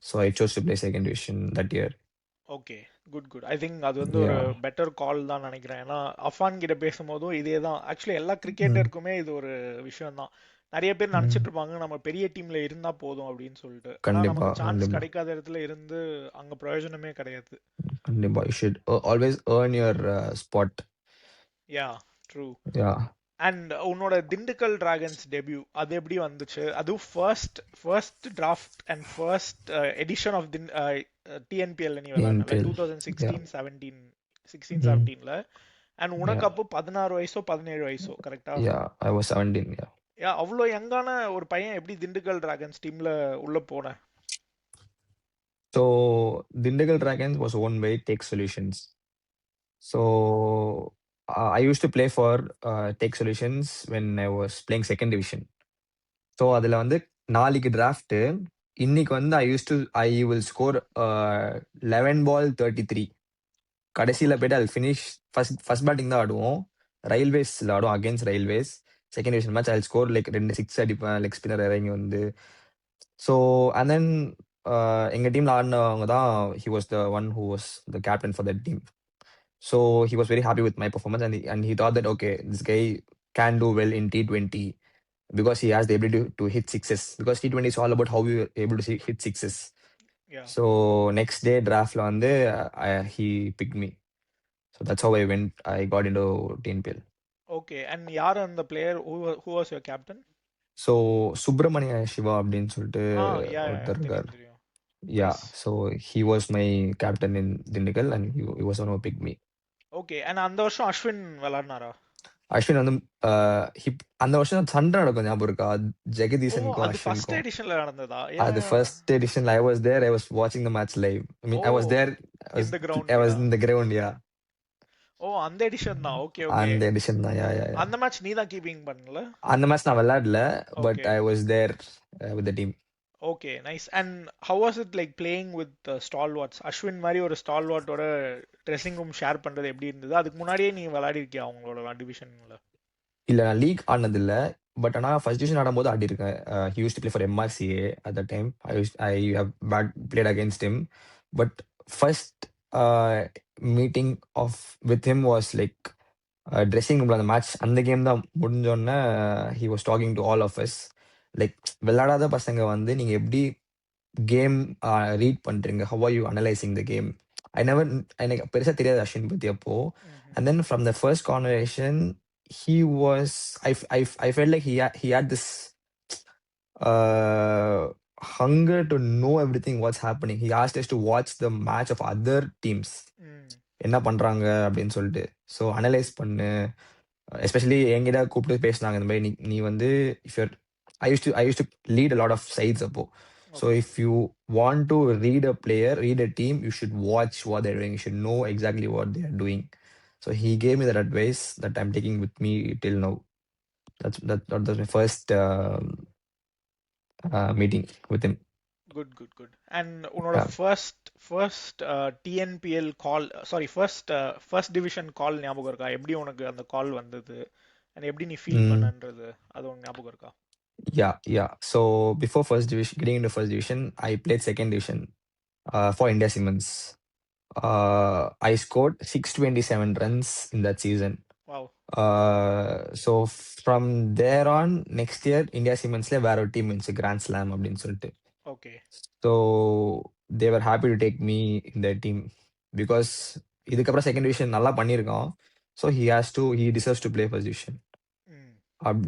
So I chose to play second division that year. Okay, good good. I think அது வந்து ஒரு யா. பெட்டர் கால் தான் நினைக்கிறேன். ஏன்னா அஃபான் கிட்ட பேசும்போதும் இதே தான் ஆக்சுவலி. எல்லா கிரிக்கெட்டருக்குமே இது ஒரு விஷயம் தான். நிறைய பேர் நினைச்சிட்டு இருப்பாங்க நம்ம பெரிய டீம்ல இருந்தா போதும் அப்படின்னு சொல்லிட்டு. ஆனா கண்டிப்பா நமக்கு சான்ஸ் கண்டிப்பா கிடைக்காத இடத்துல இருந்து அங்க பிரயோஜனமே கிடையாது. கண்டிப்பா. You should always earn your spot. Yeah, true. Yeah. And உன்னோட திண்டுக்கல் டிராகன்ஸ் டெபியூ அது எப்படி வந்துச்சு? அதுவும் first draft and first edition of TNPL நீ விளையாடல என்பிஎல். யா. 2016-17ல. அண்ட் உனக்கு யா. அப்போ 16 வயசோ 17 வயசோ கரெக்டா? யா. I was 17. யா. யா, அவ்வளோ யங்கான ஒரு பையன் எப்படி திண்டுக்கல் டிராகன்ஸ் டீம்ல உள்ள போன? So Dindigul Dragons was owned by tech solutions. So I used to play for Tech Solutions when I was playing second division. So அதில் வந்து நாளைக்கு டிராஃப்ட், இன்னைக்கு வந்து ஐ வில் ஸ்கோர் 11 ball 33. கடைசியில் போயிட்டு ஐ ஃபினிஷ் ஃபர்ஸ்ட் பேட்டிங் தான் ஆடுவோம். ரயில்வேஸில் ஆடுவோம் against railways. Second division match I score like 2 6 அடிப்பேன், லெக் ஸ்பின்னர் இறங்கி வந்து. ஸோ அண்ட் தென் எங்கள் டீமில் ஆடினவங்க தான், he was the one who was the captain for that team. So he was very happy with my performance, and he thought that okay, this guy can do well in T20 because he has the ability to hit sixes. Because T20 is all about how you are able to hit sixes. Yeah. So next day draft la வந்து he picked me. So that's how I got into TNPL. Okay. And யார் அந்த player? Who was your captain? So Subramania Siva அப்படின்னு சொல்லிட்டு yeah, ஒருத்தர் இருக்கார். தெரியும் தெரியும். Yeah, nice. so he was my captain in Dindigul, and he was the one who picked me. Okay. And அந்த வருஷம் அஸ்வின் விளையாடினாரா? அஸ்வின் வந்து அந்த வருஷம் சண்டை நடக்கும், ஞாபகம் இருக்கா? ஓ, ஜெகதீசனுக்கும் அது ஃபர்ஸ்ட் அஸ்வினுக்கும். எடிஷன்ல நடந்ததா? அது first எடிஷன்ல I was there. I was watching the match live. I mean, oh, I was there. இந்த I was கிரவுண்ட்லயா? in the ground. Yeah, oh, அந்த எடிஷன் தான். Okay okay. அந்த எடிஷன் தான். Yeah. அந்த மேட்ச் நீ தான் கீப்பிங் பண்ணல? அந்த மேட்ச் நான் விளையாடல, but okay I was there with the team. Okay, nice. And how was it like playing with stalwarts? Ashwin மாதிரி ஒரு ஸ்டால்வாட்டோட ட்ரெஸ்ஸிங் ரூம் ஷேர் பண்றது எப்படி இருந்தது? அதுக்கு முன்னாடியே நீ விளையாடி இருக்கியா அவங்களோட டிவிஷன்ல? இல்ல நான் லீக் ஆடுனதில்ல. பட் ஆனா ஃபர்ஸ்ட் டிவிஷன் ஆடும்போது ஆடியிருக்கேன். He used to play for MRCA at that time. I have played against him. But first meeting of with him was like dressing ரூம்ல அந்த மேட்ச் அந்த கேம் தான் முடிஞ்சோடனே he was talking to all of us. Like விளையாடாத பசங்க வந்து நீங்க எப்படி கேம் ரீட் பண்றீங்க, how are you analysing the game. I never எனக்கு பெருசா தெரியாது அஸ்வின் பத்தி அப்போ. And then from the first conversation he was I felt like he had this uh hunger to know everything what's happening. He asked us to watch the match of other teams, என்ன பண்றாங்க அப்படின்னு சொல்லிட்டு. So analyse பண்ணு, especially என்கிட்ட கூப்பிட்டு பேசினாங்க இந்த மாதிரி நீ வந்து if your I use to lead a lot of sides அப்போ. So if you want to read a player, read a team, you should watch what they're doing, you should know exactly what they're doing. So he gave me that advice that I'm taking with me till now. That was my first meeting with him. Good and உன்னோட Yeah. First TNPL call, sorry first division கால் ஞாபகம் இருக்கா? எப்படி உனக்கு அந்த கால் வந்தது and எப்படி நீ feel Mm, பண்ணன்றது அது உனக்கு ஞாபகம் இருக்கா? yeah. So before first division, getting into first division, I played second division for India Siemens. I scored 627 runs in that season. Wow. So from there on, next year, India Siemensல வேற ஒரு team இருந்துச்சு, grand slam அப்படின்னு சொல்லிட்டு. Okay. So they were happy to take me in their team because இதுக்கப்புறம் second division நல்லா பண்ணியிருக்கான். So he deserves to play first division.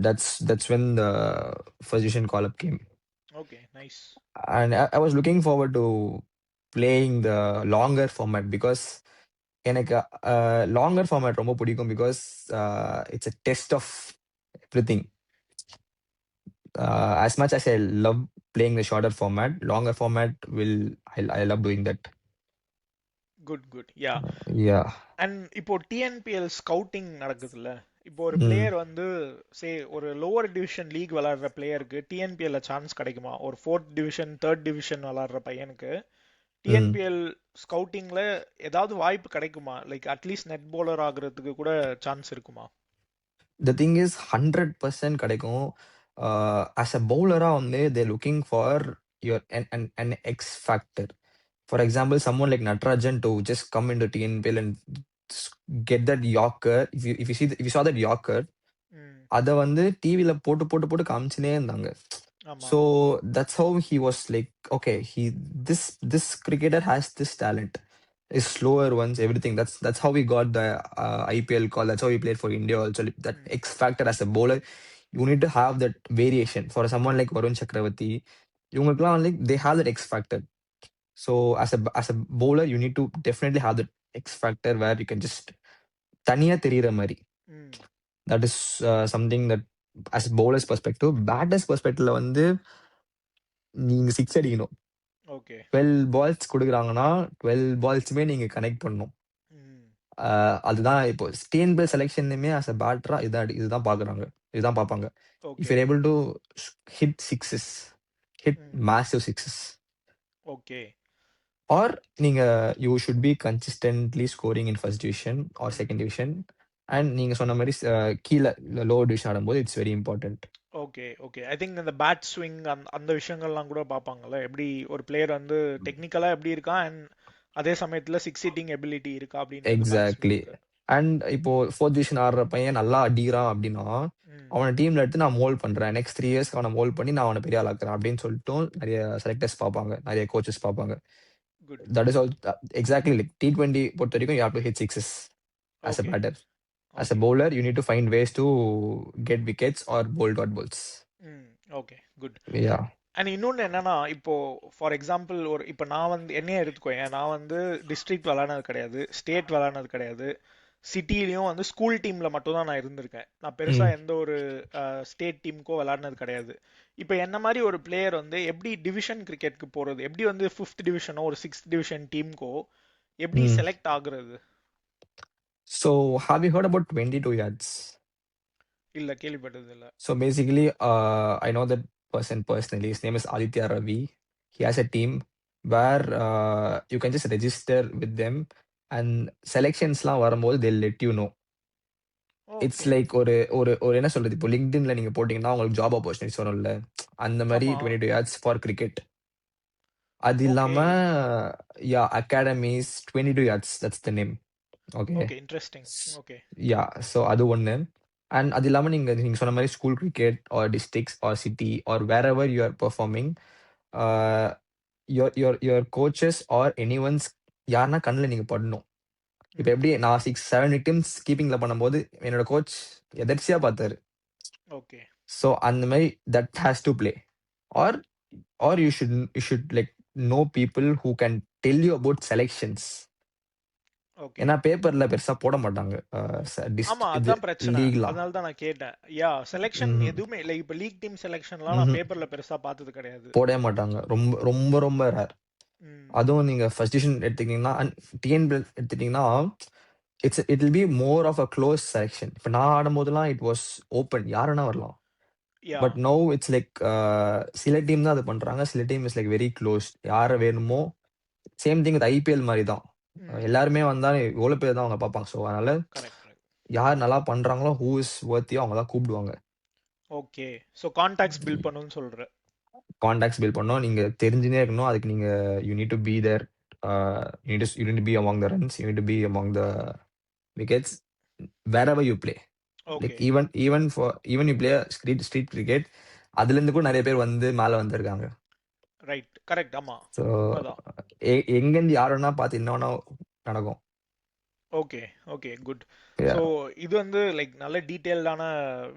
That's when the first division call up came. Okay, nice. And I was looking forward to playing the longer format because எனக்கு longer format ரொம்ப பிடிக்கும் because it's a test of everything. As much as I love playing the shorter format, longer format I love doing that. Good yeah. Yeah. And இப்போ TNPL scouting நடக்குதுல்ல, இப்போ ஒரு Mm, player வந்து ஒரு lower division league விளையாடுற பிளேயருக்கு டிஎன்பிஎல்ல chance கிடைக்குமா? ஒரு fourth division third division விளையாடுற பையனுக்கு mm. டிஎன்பிஎல் ஸ்கவுட்டிங்ல ஏதாவது வாய்ப்பு கிடைக்குமா? லைக் அட்லீஸ்ட் நெட் bowler ஆகுறதுக்கு கூட சான்ஸ் இருக்குமா? The thing is 100% கிடைக்கும். As a bowler வந்து they're looking for your an X factor. For example, someone like Natarajan to just come into TNPL and get that Yorker. If you saw that Yorker, அத வந்து டிவில போட்டு போட்டு போட்டு காமிச்சுனே இருந்தாங்க. ஆமா. So that's how he was like, okay, this cricketer has this talent. His slower ones, everything. That's how we got the IPL call. That's how he played for India also. That X factor as a bowler, you need to have that variation. For someone like Varun Chakravarti, இவங்களுக்குலாம் like they have that X factor. So as a bowler, you need to definitely have that X factor where you can just தனியா தெரியற மாதிரி. That is something that as bowler's perspective, batter's perspectiveல வந்து நீங்க six அடிக்கணும். Okay. 12 balls கொடுக்குறாங்கன்னா 12 பால்ஸுமே நீங்க connect பண்ணணும். அதுதான் இப்போ டிஎன்பிஎல் செலெக்ஷனுமே as a பேட்டரா இதுதான் பார்க்குறாங்க, இதுதான் பார்ப்பாங்க. If you're able to hit sixes, hit massive sixes, okay. or நீங்க you should be consistently scoring in first division or second division, and நீங்க சொன்ன மாதிரி கீழே லோவர் டிவிஷன் ஆடும்போது it's very important. Okay. I think இந்த bad swing அந்த விஷயங்கள்லாம் கூட பார்ப்பாங்கல்ல, எப்படி ஒரு பிளேயர் வந்து டெக்னிக்கலா எப்படி இருக்கா அண்ட் அதே சமயத்துல சிக்ஸ் ஹிட்டிங் எபிலிட்டி இருக்கா அப்படின்னு. எக்ஸாக்ட்லி. அண்ட் இப்போ ஃபோர்த் டிவிஷன் ஆடுற பையன் நல்லா அடிக்கிறான் அப்படின்னா அவனை டீம்ல எடுத்து நான் மோல்ட் பண்றேன், நெக்ஸ்ட் 3 இயர்ஸ்க்கு அவனை மோல்ட் பண்ணி நான் அவனை பெரிய ஆளாக்குறேன் அப்படின்னு சொல்லிட்டு நிறைய செலக்டர்ஸ் பார்ப்பாங்க, நிறைய கோச்சஸ் பார்ப்பாங்க. That is all exactly like T20 பொறுத்த வரைக்கும் you have to hit sixes as a batter. As a bowler, you need to find ways to get wickets or bowl dot balls. Okay, good. Yeah. And இன்னொன்று என்னன்னா, இப்போ for example இப்போ நான் வந்து என்னையே எடுத்துக்கோங்க, நான் வந்து டிஸ்ட்ரிக்ட் விளாட்னது கிடையாது, ஸ்டேட் விளாட்னது கிடையாது, சிட்டிலையும் வந்து ஸ்கூல் டீம்ல மட்டும் தான் நான் இருந்திருக்கேன். நான் பெருசா எந்த ஒரு ஸ்டேட் டீமுக்கோ விளாட்னது கிடையாது. இப்போ என்ன மாதிரி ஒரு பிளேயர் வந்து எப்படி டிவிஷன் கிரிக்கெட்க்கு போறது, எப்படி வந்து ஃபிஃப்த் டிவிஷனோ ஒரு சிக்ஸ்த் டிவிஷன் டீமுக்கோ எப்படி செலக்ட் ஆகுறது? So have you heard about 22 yards? இல்ல, கேள்விப்பட்டது இல்ல. So basically, I know that person personally. His name is Aditya Ravi. He has a team where you can just register with them and selectionsலாம் வரும்போது they'll let you know. It's okay. Like ஒரு ஒரு ஒரு என்ன சொல்றது, இப்போ லிங்க்டின்ல நீங்க போட்டீங்கன்னா உங்களுக்கு ஜாப் ஆப்பர்ச்சுனிட்டிஸ் வரும்ல. அந்த மாரி ஆமா. 22 யார்ட்ஸ் ஃபார் கிரிக்கெட். அது ஓகே. இல்லாம academies 22 yards that's the name. Okay. Okay. Interesting. Okay. So அது ஒண்ணு. அண்ட் அது இல்லாம நீங்க நீங்க சொன்ன மாரி school cricket or districts or city or wherever you are performing, ah your coaches or anyone's யாருன்னா கண்ணுல நீங்க படணும். இப்ப ம். எப்படி நான் 6, 7 விக்டிம்ஸ் கீப்பிங்ல பண்ணும்போது என்னோட கோச் எதர்ச்சியா பார்த்தாரு. ஓகே. ஸோ அந்த மாரி that has to play. Or or you should like no people who can tell you about selections. Okay. ஏன்னா பேப்பர்ல பெருசா போட மாட்டாங்க. ஆமா, இது அதான் பிரச்சனை. லீக்லாம். அதனால தான் நான் கேட்டேன். செலக்ஷன் ம். எதுவுமே இல்ல. இப்ப லீக் டீம் செலக்ஷன்லாம் நான் ம்ஹ்ம். பேப்பர்ல பெருசா பார்த்தது கிடையாது. போடவே மாட்டாங்க. ரொம்ப ரொம்ப ரொம்ப ரேர். ம். அதுவும் நீங்க ஃபர்ஸ்ட் டிவிஷன் எடுத்துக்கிட்டீங்கன்னா அண்ட் டிஎன்பிஎல் எடுத்துக்கிட்டீங்கன்னா, it will be more of a close selection. இப்ப நான் ஆடும்போதெல்லாம் இட் வாஸ் ஓப்பன். யார் வேணா வரலாம். Yeah. But now it's like சில டீம் தான் அது பண்றாங்க. சில டீம் இஸ் லைக் வெரி க்ளோஸ். யார வேணுமோ சேம் திங் வித் ஐபிஎல் மாரி தான். ம். எல்லாருமே வந்தா எவ்வளோ பேர் தான் அவங்க பார்ப்பாங்க. ஸோ அதனால கரெக்ட், கரெக்ட். யார் நல்லா பண்றாங்களோ, ஹூ இஸ் வொர்த்தியோ அவங்க தான் கூப்பிடுவாங்க. ஓகே. ஸோ கான்டாக்ட்ஸ் பில்ட் பண்ணணும்னு சொல்ற. கான்டாக்ட்ஸ் பில்ட் பண்ணணும். நீங்க தெரிஞ்சுனே இருக்கணும். அதுக்கு நீங்க you need to be there. You need to be among the runs. You need to be among the wickets wherever you play. Like okay. Even you play street cricket, அதுலேருந்து கூட நிறைய பேர் வந்து மேல வந்திருக்காங்க. ரைட். கரெக்ட். ஆமா. So உண்மைதான். எங்கேருந்து யார் வேணா பார்த்து என்ன வேணா நடக்கும். Okay. Okay. Good. So Yeah. இது வந்து லைக் நல்ல டீட்டெயில்டான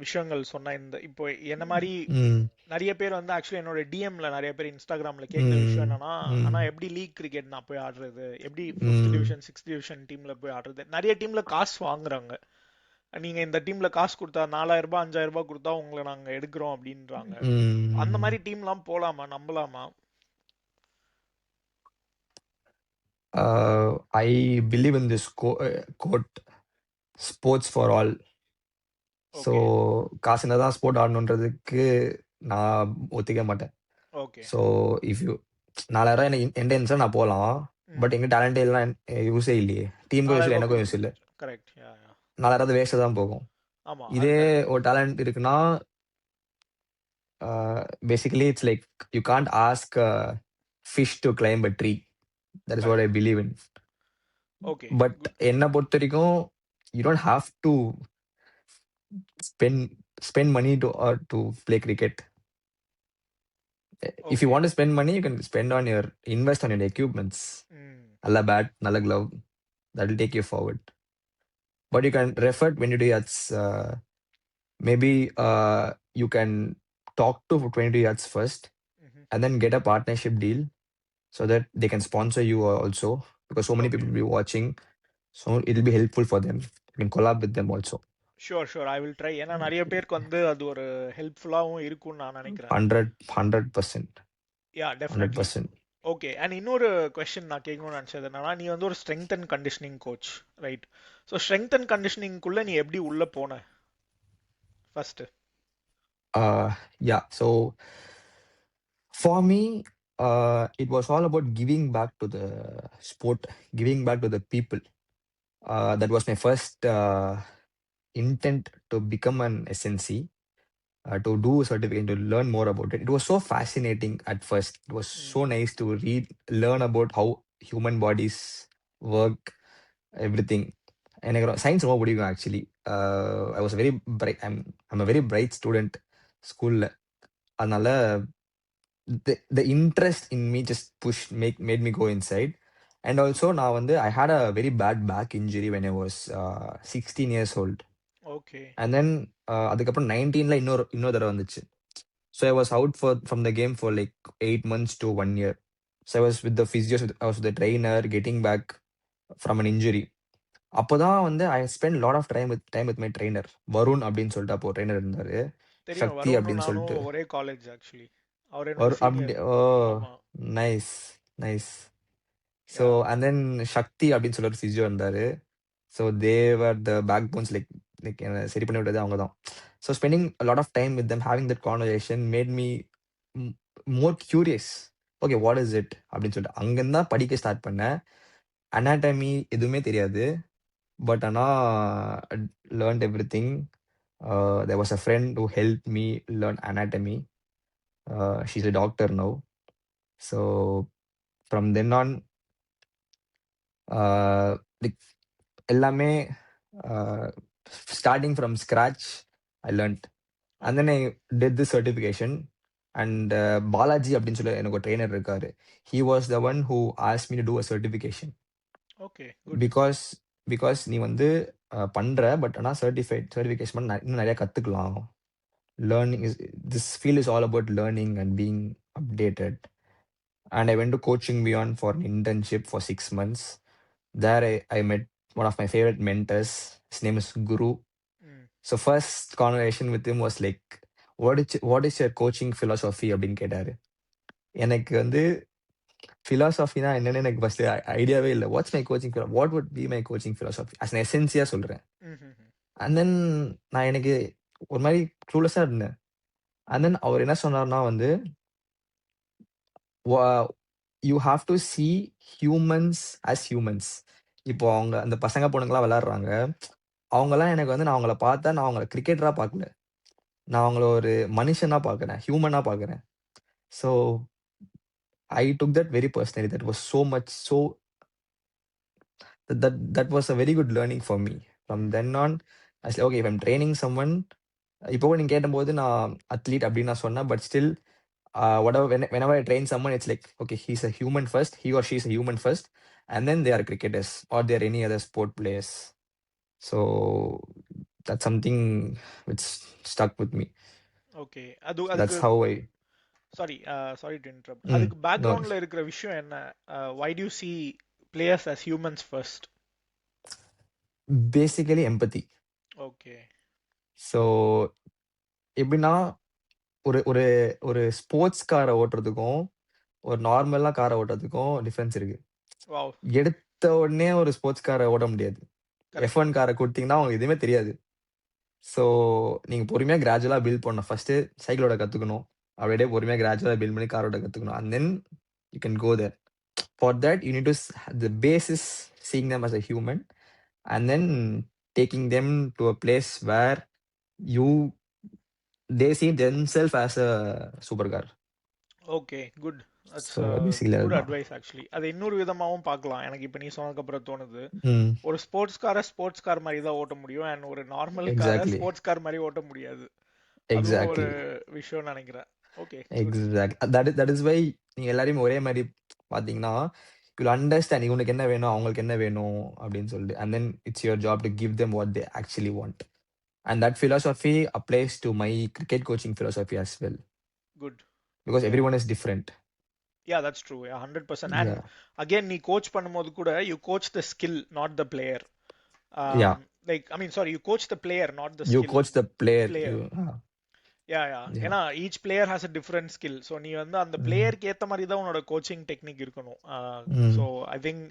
விஷயங்கள் சொன்ன இந்த இப்போ என்ன மாதிரி ம், நிறைய பேர் வந்து ஆக்சுவலி என்னோட டிஎம்ல நிறைய பேர் இன்ஸ்டாகிராம்ல கேட்குற விஷயம் ம், என்னன்னா, ஆனா ம், எப்படி லீக் கிரிக்கெட் நான் போய் ஆடுறது, எப்படி ஃபிஃப்த் ம், டிவிஷன் சிக்ஸ்த் டிவிஷன் டீம்ல போய் ஆடுறது, நிறைய டீம்ல காசு வாங்குறாங்க. நீங்க இந்த டீம்ல காசு கொடுத்தா 4000 ரூபாய் 5000 ரூபாய் கொடுத்தா உங்களை நாங்க எடுக்கிறோம் அப்படின்றாங்க. அந்த ம். மாதிரி டீம்லாம் போலாமா, நம்பலாமா? I believe in this quote, "Sports for all." So okay. காசு இருந்தா தான் ஸ்போர்ட் ஆடணுன்றதுக்கு நான் ஒத்துக்க மாட்டேன். ஓகே. ஸோ இஃப் யூ 4000 எனக்கு என்ட்ட இருந்துச்சுன்னா நான் போலாம். ம். பட் எங்க டேலண்டே இல்லனா யூஸே இல்லையே. டீமுக்கும் யூஸ் 4000 இல்ல, ரூபாய் எனக்கும் யூஸ் இல்ல. கொடுக்குறது கரெக்ட். யா, யா. 4000 வேஸ்ட்டா தான் போகும். ஆமா, அது இதே கரெக்ட். ஒரு டேலண்ட் இருக்குன்னா, basically it's like you can't ask a fish to climb a tree. That is what I correct. Believe in. Okay. But good. என்ன பொறுத்தவரைக்கும் you don't have to spend spend money to play cricket. If you okay. want to spend money, you can invest on your equipments. ம். நல்ல bad, நல்ல glove. That will take you forward. But you can refer when you do yachts. Maybe you can talk to 22 yachts first, ம்ஹும். and then get a partnership deal so that they can sponsor you also, because so many okay. people will be watching. So it will be helpful for them. You can collab with them also. Sure, sure. I will try. ஏன்னா நிறைய பேருக்கு வந்து அது ஒரு ஹெல்ப்ஃபுல்லாகவும் இருக்கும்னு நான் நினைக்கிறேன். 100%. Yeah, definitely. 100%. Okay. And இன்னொரு கொஸ்டின் நான் கேட்கணும்னு நினச்சது என்னன்னா, நீ வந்து ஒரு strength and conditioning coach, right? So strength and கண்டிஷனிங்குள்ளே நீ எப்படி உள்ள போன first? Yeah. So for me, it was all about giving back to the sport, giving back to the people. That was my first intent to become an SNC, to do a certificate, to learn more about it. It was so fascinating at first. It was so nice to learn about how human bodies work, everything. எனக்கு science ரொம்ப பிடிக்கும் actually. I was very bright. I'm a very bright student ஸ்கூல்ல. அதனால the interest in me just made me go inside. And also நான் வந்து I had a very bad back injury when I was 16 years old. Okay. And then அதுக்கப்புறம் 19ல இன்னொரு தடவை வந்துச்சு. So I was out from the game for like 8 months to 1 year. So I was with the physios, I was with the trainer, getting back from an injury. அப்போதான் வந்து I spent a lot of time with my trainer. Varun அப்படின்னு சொல்லிட்டு அப்போ trainer இருந்தாரு. தெரியும். சக்தி வருணும் அப்படின்னு நானும் சொல்லிட்டு. ஒரே காலேஜ் ஆக்சுவலி. அவர் என்னோட அப்படி சீனியர். ஓ, ஆமா. Nice nice. So yeah. And then Sakthi அப்படின்னு சொல்லி ஒரு ஃபிசியோ இருந்தாரு. So they were the backbones, like என்ன சரி பண்ணி விட்டது அவங்க தான். So spending lot of time with them, having that conversation made me more curious. Okay, what is it அப்படின்னு சொல்லிட்டு அங்கேருந்து தான் படிக்க ஸ்டார்ட் பண்ணேன். அனாட்டமி எதுவுமே தெரியாது. பட் ஆனால் learned everything. There was a friend who helped me learn anatomy. She's a doctor now. So from then on, like எல்லாமே uh, starting from scratch, I learned. And then Okay. I did this certification. And Balaji அப்படின்னு சொல்லி எனக்கு ஒரு trainer இருக்காரு. He was the one who asked me to do a certification. Okay. Good. Because நீ வந்து பண்ற but ஆனா certification பண்ண இன்னும் நிறைய கத்துக்கலாம். Learning is this field is all about learning and being updated. And I went to Coaching Beyond for an internship for 6 months. There I met one of my favorite mentors. His name is Guru. Mm. So first conversation with him was like, what is your coaching philosophy அப்படின்னு கேட்டாரு. எனக்கு வந்து philosophyனா என்னன்னு எனக்கு first ஐடியாவே இல்லை. Watts my coaching what would be my coaching philosophy as an எசென்சியா சொல்றேன். Mhm. And then நான் எனக்கு ஒரு மாதிரி க்ளூலெஸ்ஸா இருந்தேன். அண்ட் தென் அவர் என்ன சொன்னார்னா வந்து, you have to see humans as humans. இப்போ அவங்க அந்த பசங்க பொண்ணுங்கலாம் விளையாடுறாங்க. அவங்கலாம் எனக்கு வந்து நான் அவங்கள பார்த்தா நான் அவங்கள கிரிக்கெட்டரா பார்க்கல. நான் அவங்கள ஒரு மனுஷனா பார்க்குறேன். ஹியூமனா பார்க்குறேன். So I took that very personally. That was so much so that was a very good learning for me. From then on, I said, okay, if I'm training someone, இப்போ நீங்க கேட்டபோது நான் அத்லீட் அப்படின்னு நான் சொன்னேன். But still whatever whenever I train someone, it's like, okay, he's a human first, he or she is a human first, and then they are cricketers or they are any other sport players. So that's something which stuck with me. Okay. That's அதுக்கு how I sorry to interrupt. mm, அதுக்கு no பேக்ரவுண்ட்ல இருக்கிற விஷயம் என்ன? Why to see players as humans first? basically empathy. Okay. So எப்படின்னா ஒரு ஒரு ஒரு ஸ்போர்ட்ஸ் காரை ஓட்டுறதுக்கும் ஒரு நார்மலா காரை ஓட்டுறதுக்கும் டிஃபரன்ஸ் இருக்கு. வாவ். எடுத்த உடனே ஒரு ஸ்போர்ட்ஸ் காரை ஓட முடியாது. கரெக்ட். F1 காரை கொடுத்தீங்கன்னா உங்களுக்கு எதுவுமே தெரியாது. ஸோ நீங்க பொறுமையா கிராஜுவலா பில்ட் பண்ணணும். ஃபர்ஸ்ட் சைக்கிளோட கத்துக்கணும். அப்படியே பொறுமையா கிராஜுவலா பில்ட் பண்ணி காரோட கத்துக்கணும். And then you can go there. For that you need to the basis seeing them as a human and then taking them to a place where you they see themselves as a supercar. Okay. Good. So that's basically good அதுதான். Advice actually. அது இன்னொரு விதமாவும் பார்க்கலாம். எனக்கு இப்போ நீ சொன்னதுக்கு அப்புறம் தோணுது, ம் ஒரு ஸ்போர்ட்ஸ் கார் மாதிரி தான் ஓட்ட முடியும் அண்ட் ஒரு நார்மல் காரை எக்ஸாக்ட்லி ஸ்போர்ட்ஸ் கார் மாதிரி ஓட்ட முடியாது. அதுவும் ஒரு எக்ஸாக்ட்லி விஷயம் நினைக்கிறேன். Okay. Good. Exact that is why நீங்க எல்லாரையும் ஒரே மாதிரி பாத்தீங்கன்னா யூ அண்டர்ஸ்டாண்ட் இவனுக்கு என்ன வேணும் அவங்களுக்கு என்ன வேணும் அப்படின்னு சொல்லிட்டு. And then it's your job to give them what they actually want. And that philosophy applies to my cricket coaching philosophy as well, good. because yeah. everyone is different. Yeah, that's true. 100%. And Yeah, again நீ coach பண்ணும்போது கூட you coach the skill not the player. yeah. Like I mean sorry, you coach the player not the You skill. coach the player. Player. Yeah yeah. Yeah. ஏன்னா each player has a different skill. So நீ வந்து அந்த Mm, பிளேயருக்கு ஏற்ற மாதிரி தான் உன்னோட coaching technique இருக்கணும். So mm. ஐ think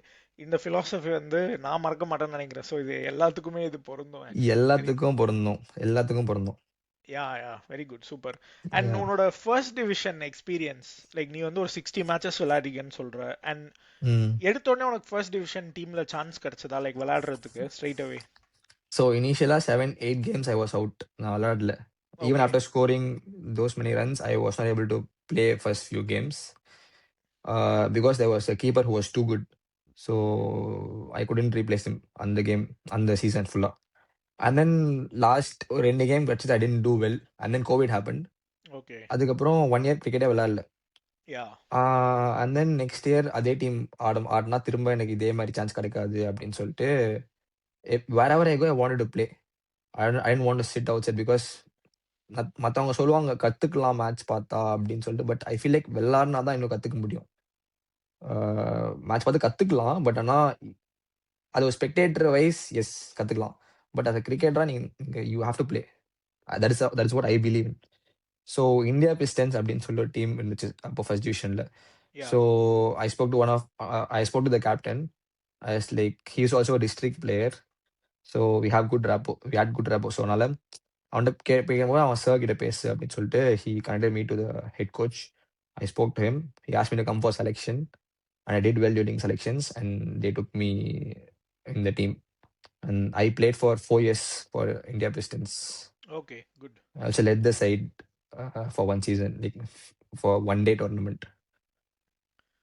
இந்த philosophy வந்து நான் மறக்க மாட்டேன்னு நினைக்கிறேன். ஸோ இது எல்லாத்துக்குமே இது பொருந்தும் ஆக்சுவலி. வெரி எல்லாத்துக்கும் பொருந்தும். எல்லாத்துக்கும் பொருந்தும். Yeah yeah very good. Super. And Yeah. உன்னோட ஃபர்ஸ்ட் டிவிஷன் எக்ஸ்பீரியன்ஸ், லைக் நீ வந்து ஒரு 60 மேட்சஸ் விளையாடிங்கன்னு சொல்ற. And Mm. எடுத்த உடனே உனக்கு ஃபர்ஸ்ட் டிவிஷன் டீம்ல சான்ஸ் கிடைச்சதா, லைக் விளையாடுறதுக்கு straight away? So initially 7-8 games I was out. நான் விளையாடல. Even okay. after scoring those many runs, I was not able to play first few games because there was a keeper who was too good. So I couldn't replace him on the game, on the season full. And then last ஒரு 2 game கழிச்சு I didn't do well. And then COVID happened. Okay. அதுக்கப்புறம் 1 year கிரிக்கெட்டே விளையாடல. Yeah. And then next year அதே team ஆடினா திரும்ப எனக்கு இதே மாதிரி சான்ஸ் கிடைக்காது அப்படின்னு சொல்லிட்டு wherever I go I wanted to play. I didn't want to sit outside because மத்தவங்க சொல்லுவாங்க கத்துக்கலாம் மேட்ச் பார்த்தா அப்படின்னு சொல்லிட்டு. பட் ஐ ஃபீல் லைக் விளையாடினா தான் இன்னும் கத்துக்க முடியும். மேட்ச் பார்த்து கத்துக்கலாம். பட் ஆனா அது ஒரு ஸ்பெக்டேட்டர் வைஸ் எஸ் கத்துக்கலாம். பட் as a cricketer நீங்க you have to play. That is what I believe in. So India Pistons அப்படின்னு சொல்லி ஒரு டீம் இருந்துச்சு அப்போ ஃபர்ஸ்ட் டிவிஷன்ல. Yeah. So I spoke to the captain. I was like he is also district player. So we had good rapport. So அதனால அவன்கிட்ட கேட்கும்போது அவன் சார் கிட்ட பேசு அப்படின்னு சொல்லிட்டு he connected me to the head coach. I spoke to him. He asked me to come for selection and I did well during selections and they took me in the team. and I played for 4 years for India Pistons. Okay, good. I also led the side for one season, like for one day tournament.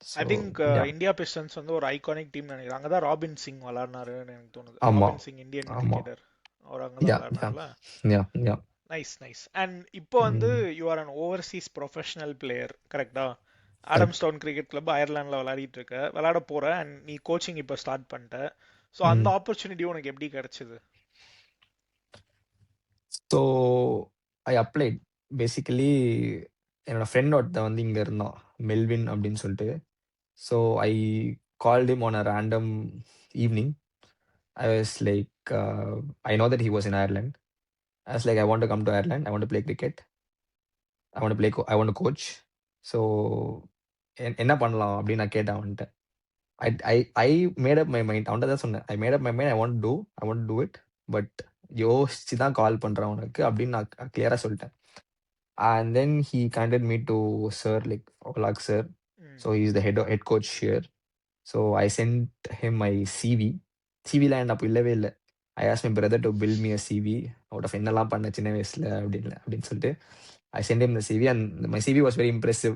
I So think yeah, India pistons வந்து ஒரு iconic team நினைக்கிறேன். அங்கே தான் robin Singh விளாட்னாருன்னு எனக்கு தோணுது. ஆமா, robin Singh Indian ஆமா. Cricketer, அவர் அங்கே தான் Yeah, yeah, விளாட்னார்ல. yeah, yeah. Nice nice. And இப்போ வந்து Mm, you are an Overseas professional player, கரெக்டா? correct. ஆடம்ஸ்டவுன் கிரிக்கெட் கிளப் அயர்லாண்டில் விளையாடிட்டு இருக்க, விளையாட போற, அண்ட் நீ கோச்சிங் இப்போ ஸ்டார்ட் பண்ணிட்ட. ஸோ அந்த Mm. ஆப்பர்ச்சுனிட்டி உனக்கு எப்படி கிடைச்சது? So I applied. Basically, என்னோட ஃப்ரெண்ட் ஒருத்தன் வந்து இங்க இருந்தான், மெல்வின் அப்படின்னு சொல்லிட்டு. So I called him on a random evening. I was like, I know that he was in Ireland. I was like, I want to come to Ireland. I want to play cricket. I want to play. I want to coach. So என்ன பண்ணலாம் அப்படின்னு நான் கேட்டேன் அவன்கிட்ட. I I I made up my mind. அவன்கிட்ட தான் சொன்னேன். I made up my mind. I want to do it. But யோசிச்சு தான் கால் பண்றேன் உனக்கு அப்படின்னு நான் கிளியரா சொல்லிட்டேன். And then he connected me to sir, like Olak sir. So he's the head coach here. So I sent him my CV. சிவிலாம் என்ன அப்போ இல்லவே இல்லை. I asked my brother to build me a CV out of என்னெல்லாம் பண்ண சின்ன வயசுல அப்படின்னு சொல்லிட்டு I sent him the CV and my CV was very impressive.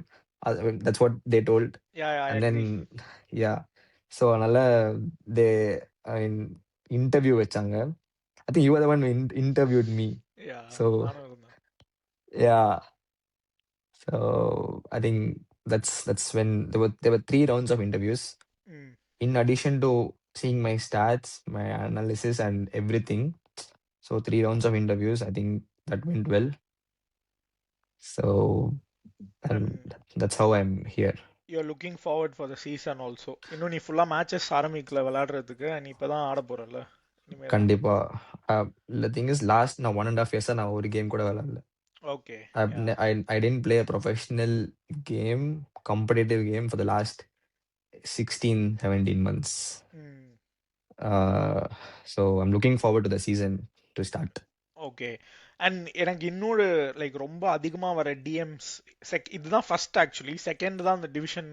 That's what they told. Yeah, I And agree. then yeah, so அதனால they I mean, interview வச்சாங்க. I think you were the one who interviewed me. Yeah, So நானும் இருந்தேன். yeah, so I think that's when there were 3 rounds of interviews. ம். In addition to seeing my stats, my analysis, and everything. So 3 rounds of interviews. I think that went well. So, and And that's how I'm here. you're looking forward for the season also. இன்னும் நீ ஃபுல்லா matches ஆரம்பிக்கல விளையாடுறதுக்கு, நீ இப்பதான் ஆட போறல இனிமே தான். கண்டிப்பா. The thing is, last நான் 1.5 years நான் ஒரு கேம் கூட விளையாடல. Okay. I didn't play a professional game, competitive game for the last 16, 17 months. So I'm looking forward to the season to start. Okay. And எனக்கு இன்னொரு லைக் ரொம்ப அதிகமாக வர டிஎம்ஸ் இதுதான் ஃபர்ஸ்ட், ஆக்சுவலி செகண்ட் தான் அந்த டிவிஷன்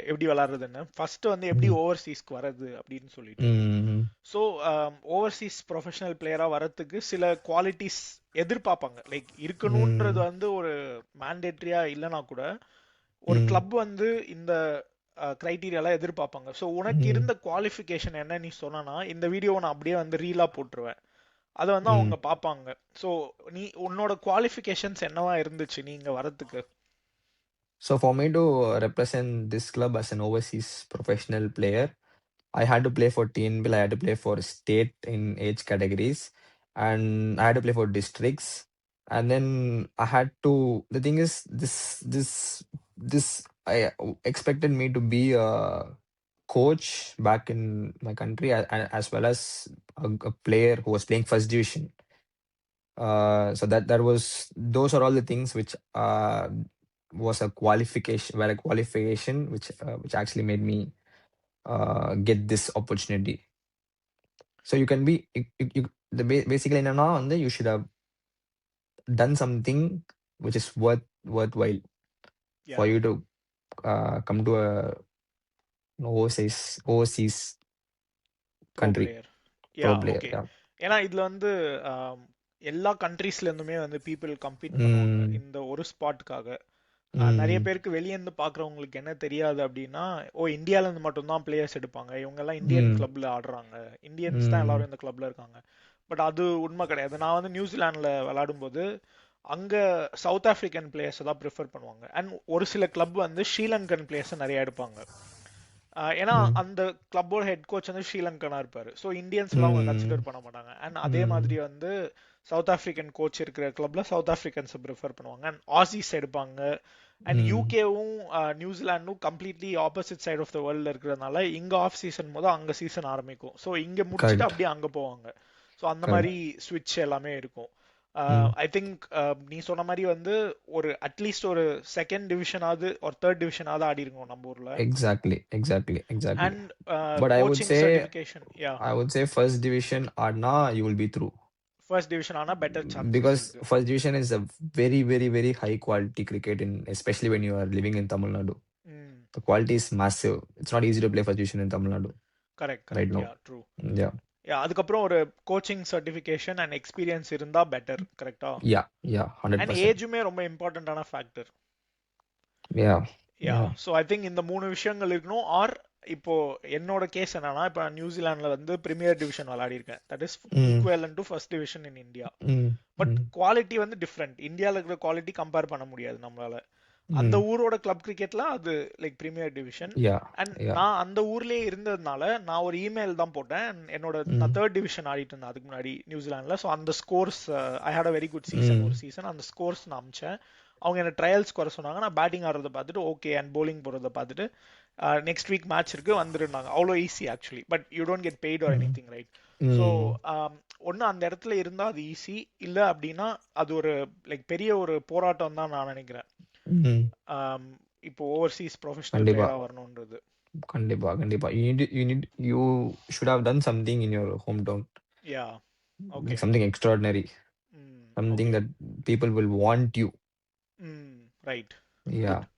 எப்படி விளாட்றதுன்னு. ஃபர்ஸ்ட் வந்து எப்படி ஓவர்சீஸ்க்கு வர்றது அப்படின்னு சொல்லிட்டு. ஸோ ஓவர்சீஸ் ப்ரொஃபஷனல் பிளேயராக வரத்துக்கு சில குவாலிட்டிஸ் எதிர்பார்ப்பாங்க. லைக் இருக்கணுன்றது வந்து ஒரு மேண்டேட்ரியா இல்லைனா கூட ஒரு கிளப் வந்து இந்த கிரைட்டீரியாலாம் எதிர்பார்ப்பாங்க. ஸோ உனக்கு இருந்த குவாலிஃபிகேஷன் என்ன நீ சொன்னா இந்த வீடியோவை நான் அப்படியே வந்து ரீலா போட்டுருவேன், அதை வந்து அவங்க பார்ப்பாங்க. ஸோ நீ உன்னோட குவாலிஃபிகேஷன்ஸ் என்னவா இருந்துச்சு நீங்க வரதுக்கு? So for me to represent this club as an overseas professional player, I had to play for TNPL, I had to play for state in age categories, and I had to play for districts. And then I had to, the thing is, this I expected me to be a coach back in my country, as well as a player who was playing first division. So that was, those are all the things which was a qualification which actually made me get this opportunity. So you can be basically என்னன்னா வந்து you should have done something which is worthwhile for you to come to a overseas country. Pro player. Okay. ஏன்னா இதுல வந்து எல்லா கண்ட்ரீஸ்ல இருந்துமே வந்து people compete பண்ணுவாங்க இந்த ஒரு ஸ்பாட்காக. நிறைய பேருக்கு வெளியே இருந்து பாக்குறவங்களுக்கு என்ன தெரியாது அப்படின்னா, இந்தியால இருந்து மட்டும்தான் பிளேயர்ஸ் எடுப்பாங்க, இவங்க எல்லாம் இந்தியன் கிளப்ல ஆடுறாங்க, இந்தியன்ஸ் தான் எல்லாரும் இந்த கிளப்ல இருக்காங்க. பட் அது உண்மை கிடையாது. நான் வந்து நியூசிலாந்துல விளையாடும் போது அங்க சவுத் ஆப்பிரிக்கன் பிளேயர்ஸ் தான் ப்ரிஃபர் பண்ணுவாங்க. அண்ட் ஒரு சில கிளப் வந்து ஸ்ரீலங்கன் பிளேயர்ஸ் நிறைய எடுப்பாங்க. ஏன்னா அந்த கிளப்போட ஹெட் கோச் வந்து ஸ்ரீலங்கனா இருப்பாரு. ஸோ இந்தியன்ஸ் எல்லாம் அவங்க கன்சிடர் பண்ண மாட்டாங்க. அண்ட் அதே மாதிரி வந்து சவுத் ஆப்பிரிக்கன் கோச் இருக்கிற கிளப்ல சவுத் ஆப்பிரிக்கன்ஸ் ப்ரிஃபர் பண்ணுவாங்க. அண்ட் ஆசிஸ் எடுப்பாங்க. அண்ட் யூகேவும் நியூசிலாண்டும் completely opposite side of the வேர்ல்ட்ல இருக்கிறதுனால இங்க ஆஃப் சீசன் போது அங்க சீசன் ஆரம்பிக்கும். ஸோ இங்க முடிச்சுட்டு அப்படியே அங்க போவாங்க. ஸோ அந்த மாதிரி ஸ்விட்ச் எல்லாமே இருக்கும். ஐ திங்க் நீ சொன்ன மாதிரி வந்து ஒரு அட்லீஸ்ட் ஒரு செகண்ட் டிவிஷனாவது ஒரு தேர்ட் டிவிஷனாவது ஆடி இருக்கணும் நம்ம ஊர்ல. Exactly. And but I would say certification, yeah. I would say first division Adna, you will be through. First division ana better chances because irukku. First division is a very very very high quality cricket, especially when you are living in Tamil Nadu. The quality is massive. It's not easy to play first division in Tamil Nadu correct right now. Yeah, true. Yeah. அதுக்கப்புறம் ஒரு coaching certification and experience இருந்தா better, கரெக்டா? Yeah yeah and 100%. ஏஜுமே ரொம்ப இம்பார்ட்டன்டான factor. Yeah yeah, yeah so I think இந்த 3 விஷயங்கள் இருக்கணும். ஆர் இப்போ என்னோட கேஸ் என்னன்னா, இப்போ நியூசிலாந்துல வந்து பிரீமியர் டிவிஷன் விளையாடி இருக்கேன். That is hmm equivalent to first division in India. Hmm but hmm quality வந்து டிஃப்ரெண்ட். இந்தியாவில் இருக்கிற குவாலிட்டி கம்பேர் பண்ண முடியாது நம்மளால. அந்த ம் ஊரோட கிளப் கிரிக்கெட்ல அது like premier division. Yeah and yeah நான் அந்த ஊர்லயே இருந்ததுனால நான் ஒரு இமெயில் தான் போட்டேன். என்னோட ம் நான் தேர்ட் டிவிஷன் ஆடிட்டு இருந்தேன் அதுக்கு முன்னாடி நியூசிலாந்துல. ஸோ அந்த scores, I had a very good season ம் ஒரு சீசன். அந்த ஸ்கோர்ஸ் நான் அமிச்சேன். அவங்க என்ன ட்ரையல்ஸ் குறை சொன்னாங்க. நான் பேட்டிங் ஆடுறத பார்த்துட்டு ஓகே அண்ட் bowling போடுறத பார்த்துட்டு நெக்ஸ்ட் வீக் மேட்ச் இருக்கு வந்துருந்தாங்க. அவ்வளோ easy actually. But you don't get paid or any ம் திங், ரைட்? ஸோ ம் ஒன்று அந்த இடத்துல இருந்தால் அது ஈஸி, இல்லை அப்படின்னா அது ஒரு லைக் பெரிய ஒரு போராட்டம் தான் நான் நினைக்கிறேன். ம் ஆம், இப்போ ஓவர்சீஸ் ப்ரொஃபஷனல் கண்டிப்பா பிளேயரா வரணுன்றது. கண்டிப்பா கண்டிப்பா you should have done something in your hometown, yeah, like okay. something extraordinary, something okay. that people will want you. Right. Yeah. Good.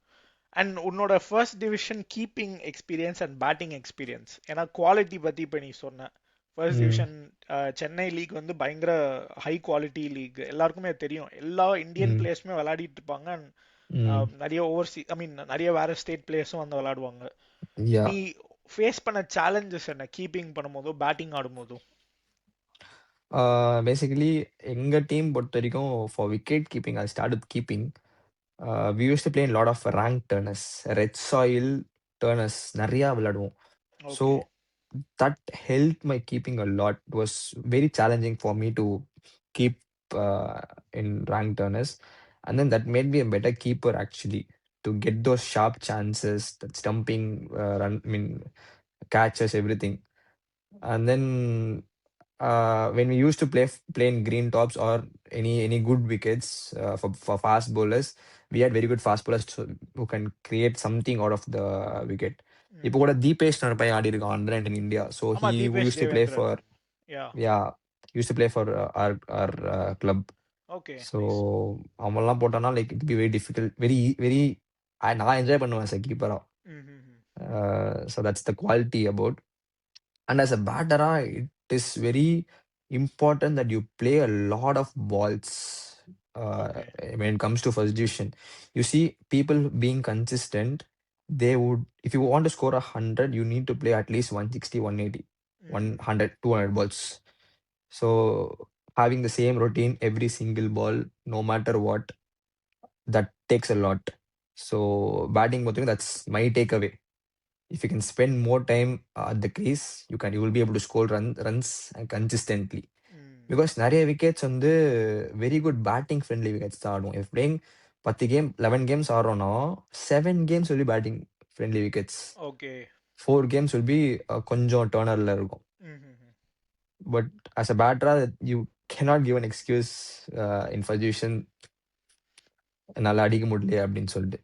And உன்னோட first division keeping experience and batting experience, ஏன்னா quality பத்தி இப்போ நீ சொன்ன first ம் division Chennai league வந்து பயங்கர high quality league, எல்லாருக்குமே அது தெரியும். எல்லா இந்தியன் ம் பிளேயர்ஸுமே விளையாடிட்டு இருப்பாங்க. And, ம் நிறைய ஓவர்சி ஐ மீன் நிறைய வேற ஸ்டேட் பிளேயர்ஸும் வந்து விளையாடுவாங்க. யா நீ ஃபேஸ் பண்ண சேலஞ்சஸ் என்ன, கீப்பிங் பண்ணும்போதோ பேட்டிங் ஆடும்போதோ? பேசிக்கலி எங்க டீம் பொறுத்த வரைக்கும் for wicket keeping I start keeping. We used to play in lot of rank turners, red soil turners நிறையா விளையாடுவோம். So okay. that helped my keeping a lot. It was very challenging for me to keep in rank turners, and then that made me a better keeper actually, to get those sharp chances, that stumping, run, I mean catches, everything. And then when we used to play in green tops or any good wickets for fast bowlers, we had very good fast bowlers who can create something out of the wicket. இப்போ கூட தீபேஷ் ஒரு பையன் ஆடி இருக்கான் under 19 India. So ஆமா, he Deepesh use to play Devendran. For, yeah. Yeah use to play for our club. Okay, so nice. அவன்லாம் போட்டானா like it be very difficult, very நான் என்ஜாய் பண்ணுவேன் சார் கீப்பரா. So that's the quality about. And as a batter, it is very important that you play a lot of balls okay. when it comes to first division. You see, people being consistent, they would, if you want to score 100, you need to play at least 160, 180, 100, 200 balls. So having the same routine every single ball, no matter what, that takes a lot. So batting, that's my takeaway. If you can spend more time at the crease, you will be able to score runs consistently. Because நிறைய wickets வந்து very good batting friendly wickets தான் ஆடும். if playing 10 game 11 games ஆடுறோம்னா 7 games will be batting friendly wickets, okay. 4 games will be கொஞ்சம் டர்னர்ல இருக்கும். But as a batter you cannot give an excuse in first division என்னால அடிக்க முடியல அப்படின்னு சொல்லிட்டு.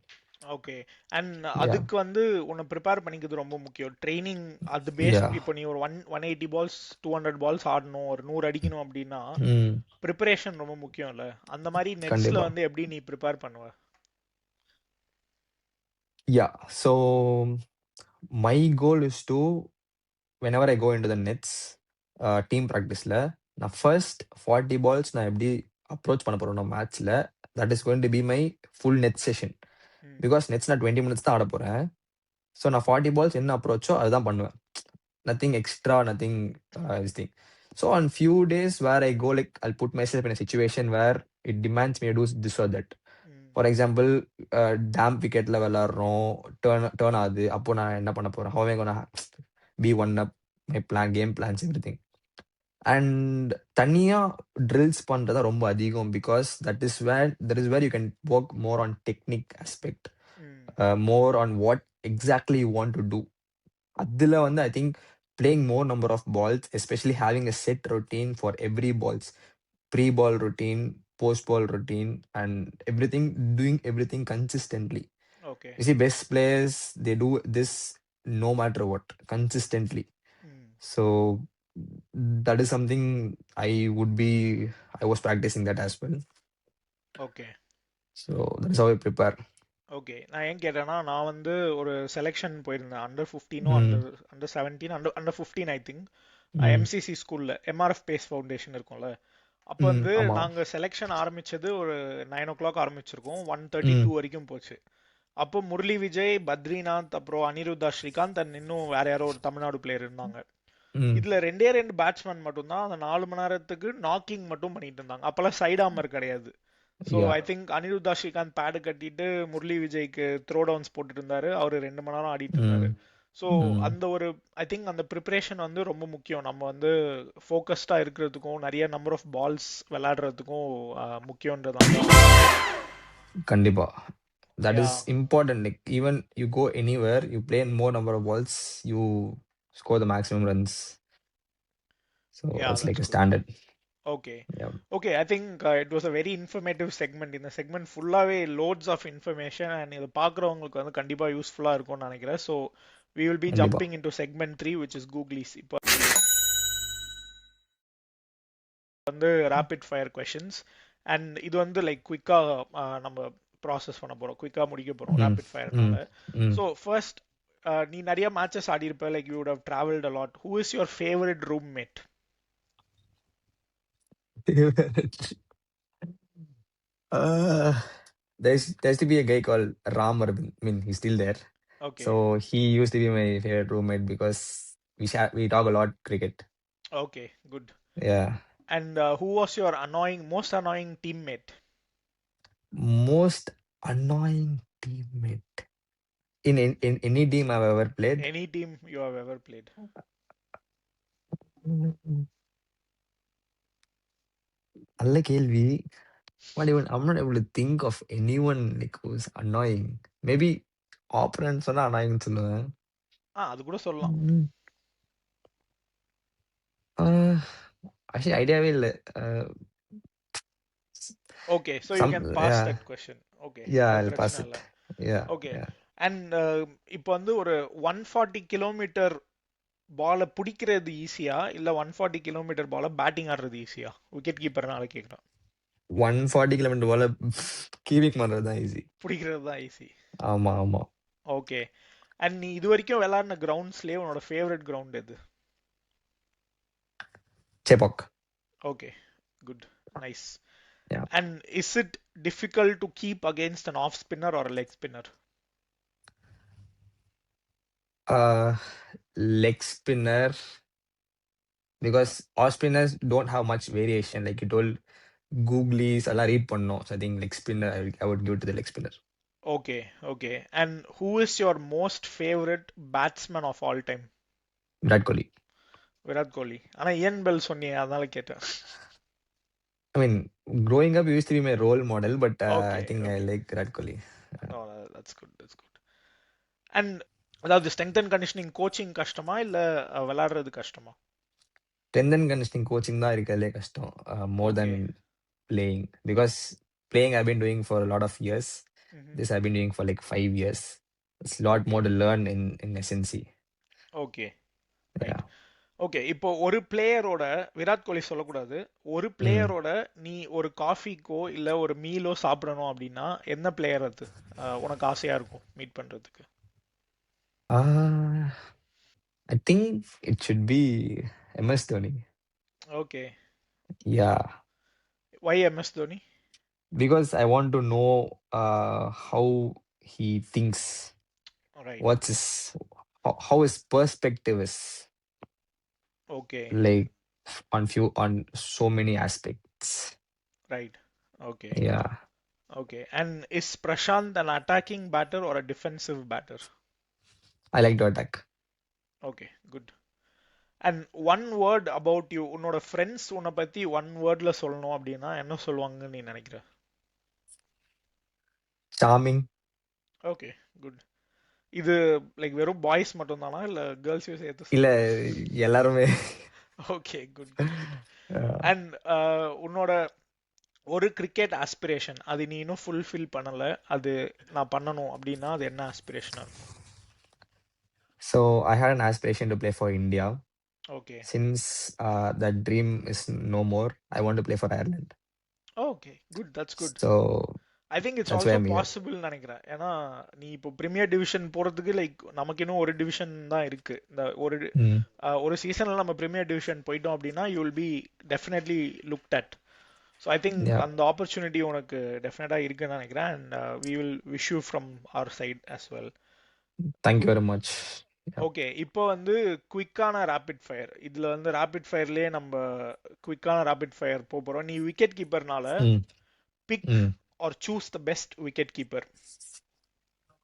ஓகே. அண்ட் யா அதுக்கு வந்து உன்னை ப்ரிப்பேர் பண்ணிக்கிறது ரொம்ப முக்கியம். ட்ரைனிங் அது பேஸ். யா இப்போ நீ ஒரு 180 பால்ஸ் 200 பால்ஸ் ஆடணும், ஒரு 100 அடிக்கணும் அப்படின்னா ம் ப்ரிப்பரேஷன் ரொம்ப முக்கியம் இல்ல? அந்த மாதிரி நெட்ஸ்ல கண்டிப்பா. வந்து எப்படி நீ ப்ரிப்பேர் பண்ணுவ? Yeah so my goal is to, whenever I go into the nets team ப்ராக்டிஸில், நான் ஃபர்ஸ்ட் 40 பால்ஸ் நான் எப்படி அப்ரோச் பண்ண போகிறேன் மேட்ச்சில், that is going to be my full net session. Because nets நான் 20 மினிட்ஸ் தான் ஆட போகிறேன். ஸோ நான் 40 பால்ஸ் என்ன அப்ரோச்சோ அதுதான் பண்ணுவேன். Nothing extra, nothing this thing. So on few days where I go, like I'll put myself in a situation where it demands me to do this or that. For example, டேம் விக்கெட்ல விளாட்றோம், turn ஆகுது, அப்போ நான் என்ன பண்ண போறேன், how am I gonna be one up, my plan, game plans, everything. And தனியா ட்ரில்ஸ் பண்றதா ரொம்ப அதிகம், because that is where you can work more on technique aspect, more on what exactly you want to do. அதுல வந்து I think playing more number of balls, especially having a set routine for every balls, pre-ball routine, post-ball routine, and everything, doing everything consistently. Okay. You see, best players, they do this no matter what, consistently. So that is something I was practicing that as well. Okay. So that is how I prepare. Okay. நான் ஏன் கேட்டேன்னா, நான் வந்து ஒரு selection போயிருந்தேன். Under 15 Mm, under 17 under 15 I think. ம். MCC ஸ்கூல்ல MRF base foundation இருக்கும்ல. அப்போ ம். வந்து ஆமா. நாங்க செலெக்ஷன் ஆரம்பிச்சது ஒரு 9 o'clock ஆரம்பிச்சிருக்கோம், 1:32 ம். வரைக்கும் போச்சு. அப்போ முரளி விஜய், பத்ரிநாத், அப்புறம் அனிருத்தா ஸ்ரீகாந்த் அண்ட் இன்னும் வேற யாரோ ஒரு தமிழ்நாடு பிளேயர் இருந்தாங்க. ம். இதுல ரெண்டே ரெண்டு பேட்ஸ்மேன் மட்டும்தான் அந்த 4 மணி நேரத்துக்கு நாக்கிங் மட்டும் பண்ணிட்டு இருந்தாங்க. அப்பெல்லாம் சைட் ஆர்மர் கிடையாது. So yeah. I think Anirudha Srikanth pad கட்டிட்டு முரளி விஜய்க்கு த்ரோ டவுன்ஸ் போட்டுட்டு இருந்தாரு. அவரு 2 மணி நேரம் ஆடிட்டு இருந்தாரு. ம். ஸோ ம். அந்த ஒரு ஐ திங்க் அந்த ப்ரிப்பரேஷன் வந்து ரொம்ப முக்கியம். நம்ம வந்து ஃபோக்கஸ்டா இருக்கிறதுக்கும் நிறைய நம்பர் ஆஃப் பால்ஸ் விளையாடுறதுக்கும் முக்கியன்றதான். கண்டிப்பா. That yeah is important. Like even you go anywhere, you play in more number of balls, you score the maximum runs. So yeah it's like that's a good. standard. Okay. Yeah. Okay, I think it was a very informative segment. இந்த segment ஃபுல்லாவே loads of information and இதை பார்க்குறவங்களுக்கு வந்து கண்டிப்பா யூஸ்ஃபுல்லா இருக்கும்னு நினைக்கிறேன். So we will be கண்டிப்பா. jumping into segment 3, which is Googlies. இப்போ வந்து ரேபிட் ஃபயர் கொஷின்ஸ் அண்ட் இது வந்து லைக் குயிக்கா நம்ம ப்ராசஸ் பண்ண போறோம், குயிக்கா முடிக்க போறோம் ம். ரேபிட் ஃபயர்னால. ம். ம். ஸோ ஃபர்ஸ்ட், நீ நிறைய மேட்சஸ் ஆடி இருப்ப, like you would have travelled a lot. Who is your favourite roommate? Uh, there's to be a guy called Ram Arvind. I mean, he's still there. Okay. So he used to be my favorite roommate because we talk a lot cricket. Okay, good. Yeah. And who was your most annoying teammate? Most annoying teammate in any team I've ever played. Any team you have ever played? Mm. நல்ல கேள்வி. I'm not able to think of anyone like who's annoying. Maybe opponents சொன்னா annoying சொல்லுவேன். அது கூட சொல்லலாம். ம். Uh, actually ஐடியாவே இல்ல. Okay, so you Some can pass yeah. That question. Okay, Yeah, அது I'll pass பிரச்சனை it. இல்லை. Yeah. ஓகே. Yeah. அண்ட் இப்போ வந்து ஒரு 140 கிலோமீட்டர் பாலை பிடிக்கிறது ஈஸியா இல்ல 140 கிலோமீட்டர் பாலை பேட்டிங் ஆடுறது ஈஸியா? விக்கெட் கீப்பர்னால கேட்குறேன். 140 கிலோமீட்டர் போல கீப்பிங் பண்றது தான் ஈஸி. பிடிக்கிறது தான் ஈஸி. ஆமா, ஆமா. ஓகே. அண்ட் நீ இது வரைக்கும் விளையாடின கிரவுண்ட்ஸ்லயே உன்னோட ஃபேவரட் கிரவுண்ட் எது? Chepauk. Okay, good, nice. Yeah. And is it difficult to keep against an off spinner or leg spinner? Uh, leg spinner because off spinners don't have much variation. Like you told, googlies எல்லாம் read பண்ணோம். So I think leg spinner I would give it to the leg spinner. Okay. Okay. And who is your most favourite batsman of all time? Virat Kohli. Virat Kohli. ஆனா Ian bell சொன்னீங்க, அதனால கேட்டேன். I mean, growing up, he used to be my role model, but I okay. think I okay. like Virat Kohli. That's good, that's good. And அதாவது strength and conditioning coaching கஷ்டமா இல்ல விளையாடுறது கஷ்டமா? Strength and conditioning coaching தான் இருக்கறதுலே கஷ்டம். More okay. than playing because playing I've been doing for a lot of years. ம்ஹும். This I've been doing for like 5 years. It's a lot okay. more to learn in SNC. Okay, right. Yeah. Okay, இப்போ ஒரு பிளேயரோட, விராட் கோலி சொல்லக்கூடாது, ஒரு ம். பிளேயரோட நீ ஒரு காஃபிக்கோ இல்ல ஒரு மீலோ சாப்பிடணும் அப்படின்னா என்ன பிளேயர் அது உனக்கு ஆசையா இருக்கும் மீட் பண்றதுக்கு? Uh, I think it should be MS Dhoni. Okay. Yeah, why MS Dhoni? because I want to know how he thinks, right. what's his how his perspective is okay. like on so many aspects. Right. Okay. Yeah, okay. And is Prashanth an attacking batter or a defensive batter? I like to attack. Okay, good. And one word about you, உன்னோட friends உன்னை பத்தி one வேர்ட்ல சொல்லணும் அப்படின்னா என்ன சொல்லுவாங்கன்னு நீ நினைக்கிற? Charming. Okay, good. இது லைக் வெறும் பாய்ஸ் மட்டும் தானா இல்ல கேர்ள்ஸையும் சேர்த்து இல்ல சொல்லுங்க? எல்லாருமே. Okay, good, good, good. Yeah. And உன்னோட ஒரு கிரிக்கெட் ஆஸ்பிரேஷன், அது நீ இன்னும் ஃபுல்ஃபில் பண்ணல, அது நான் பண்ணணும் அப்படின்னா அது என்ன ஆஸ்பிரேஷனா இருக்கும்? So I had an aspiration to play for India. Okay. Since that dream is no more, I want to play for Ireland. Okay, good, that's good. So I think it's That's why also I'm here. Possible நினைக்கிறேன். ஏன்னா நீ இப்போ premier division போறதுக்கு like நமக்கு இன்னும் ஒரு division தான் இருக்கு. இந்த Mm. ஒரு சீசன்ல நம்ம பிரீமியர் டிவிஷன் போயிட்டோம் அப்படின்னா you will be definitely looked at. So I think Yeah. அந்த ஆப்பர்ச்சுனிட்டி உனக்கு டெஃபினட்டா இருக்குன்னு நினைக்கிறேன். And we will wish you from our side as well. Thank you very much. Yeah. Okay, இப்போ வந்து குயிக்கான ரேபிட் ஃபயர். இதுல வந்து ரேபிட் ஃபயர்லயே நம்ம குயிக்கான ரேபிட் ஃபயர் போறோம். நீ விக்கெட் கீப்பர்னால Mm. Pick Mm. Or choose the best wicket keeper.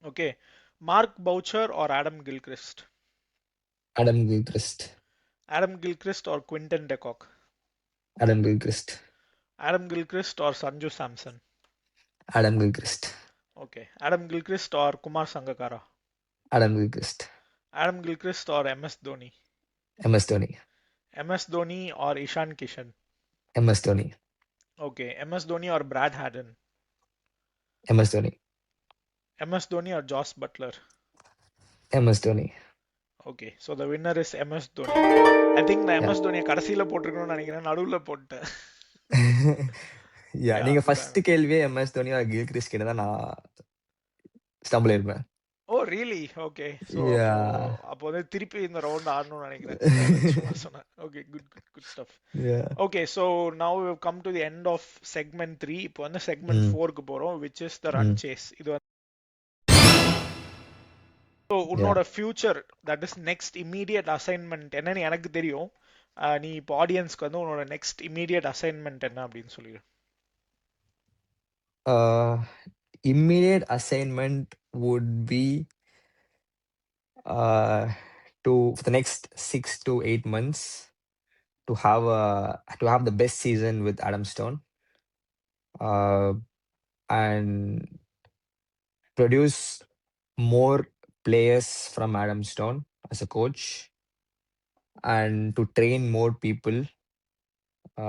Okay, Mark Boucher or Adam Gilchrist? Adam Gilchrist. Adam Gilchrist or Quinton de Kock? Adam Gilchrist. Adam Gilchrist or Sanju Samson? Adam Gilchrist. Okay, Adam Gilchrist or Kumar Sangakkara? Adam Gilchrist. Adam Gilchrist or MS Dhoni? MS Dhoni. MS Dhoni or Ishan Kishan? MS Dhoni. Okay, MS Dhoni or Brad Haddin? MS Dhoni. MS Dhoni R jazz Buttler? MS Dhoni. Okay, so the winner is MS Dhoni. I think நான் Yeah. MS தோனியை கடைசியில் போட்டிருக்கணும்னு நினைக்கிறேன், நடுவில் போட்டேன். Yeah. Yeah, நீங்க first கேள்வியே MS Dhoni or Gilchrist கிட்ட தான் நான் ஸ்டம்பிள் ஆயிருப்பேன். Oh really? Okay, so Yeah. அப்போ வந்து திருப்பி இந்த ரவுண்ட் ஆடணும்னு நினைக்கிறேன். சும்மா சொன்னேன். Okay, good good good stuff. Yeah. Okay, so now we come to the end of segment 3. இப்போ வந்து செக்மெண்ட் Mm. 4க்கு போகிறோம், which is the run Mm. Chase. இது வந்து ஸோ உன்னோட future, that is next immediate assignment என்னன்னு எனக்கு தெரியும். நீ இப்போ ஆடியன்ஸ்க்கு வந்து உன்னோட நெக்ஸ்ட் இம்மீடியட் அசைன்மெண்ட் என்ன அப்படின்னு சொல்லிடு. Immediate assignment would be for the next 6 to 8 months to have the best season with Adam Stone, and produce more players from Adam Stone as a coach, and to train more people,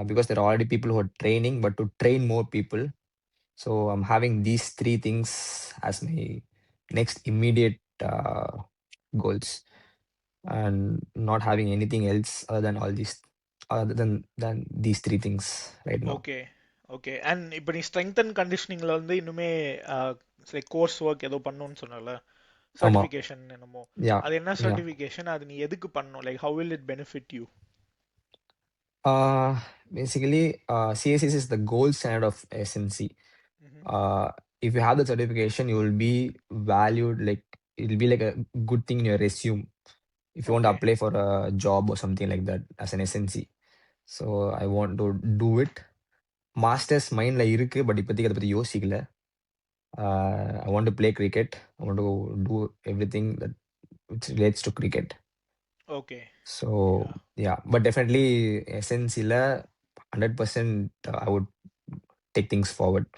because there are already people who are training, but to train more people. So I'm having these 3 things as my next immediate goals, and not having anything else other than these 3 things right now. Okay okay. And இப்போ நீ strength and கண்டிஷனிங்ல வந்து இன்னுமே course work ஏதோ பண்ணணும்னு சொன்னல, ஆமா. Certification என்னமோ, Yeah. அது என்ன Yeah. சர்டிஃபிகேஷன்? அது நீ எதுக்கு பண்ணணும்? Like how will it benefit you? Basically, CSS is the gold standard of SNC. If you have the certification, you will be valued, like it'll be like a good thing in your resume if you want to okay apply for a job or something like that as an SNC. So I want to do it. Masters மைண்ட்ல இருக்கு, but இப்போதைக்கு அதை பத்தி யோசிக்கல. I want to play cricket. I want to do everything that which relates to cricket. Okay. So yeah, but definitely SNCல 100% I would take things forward.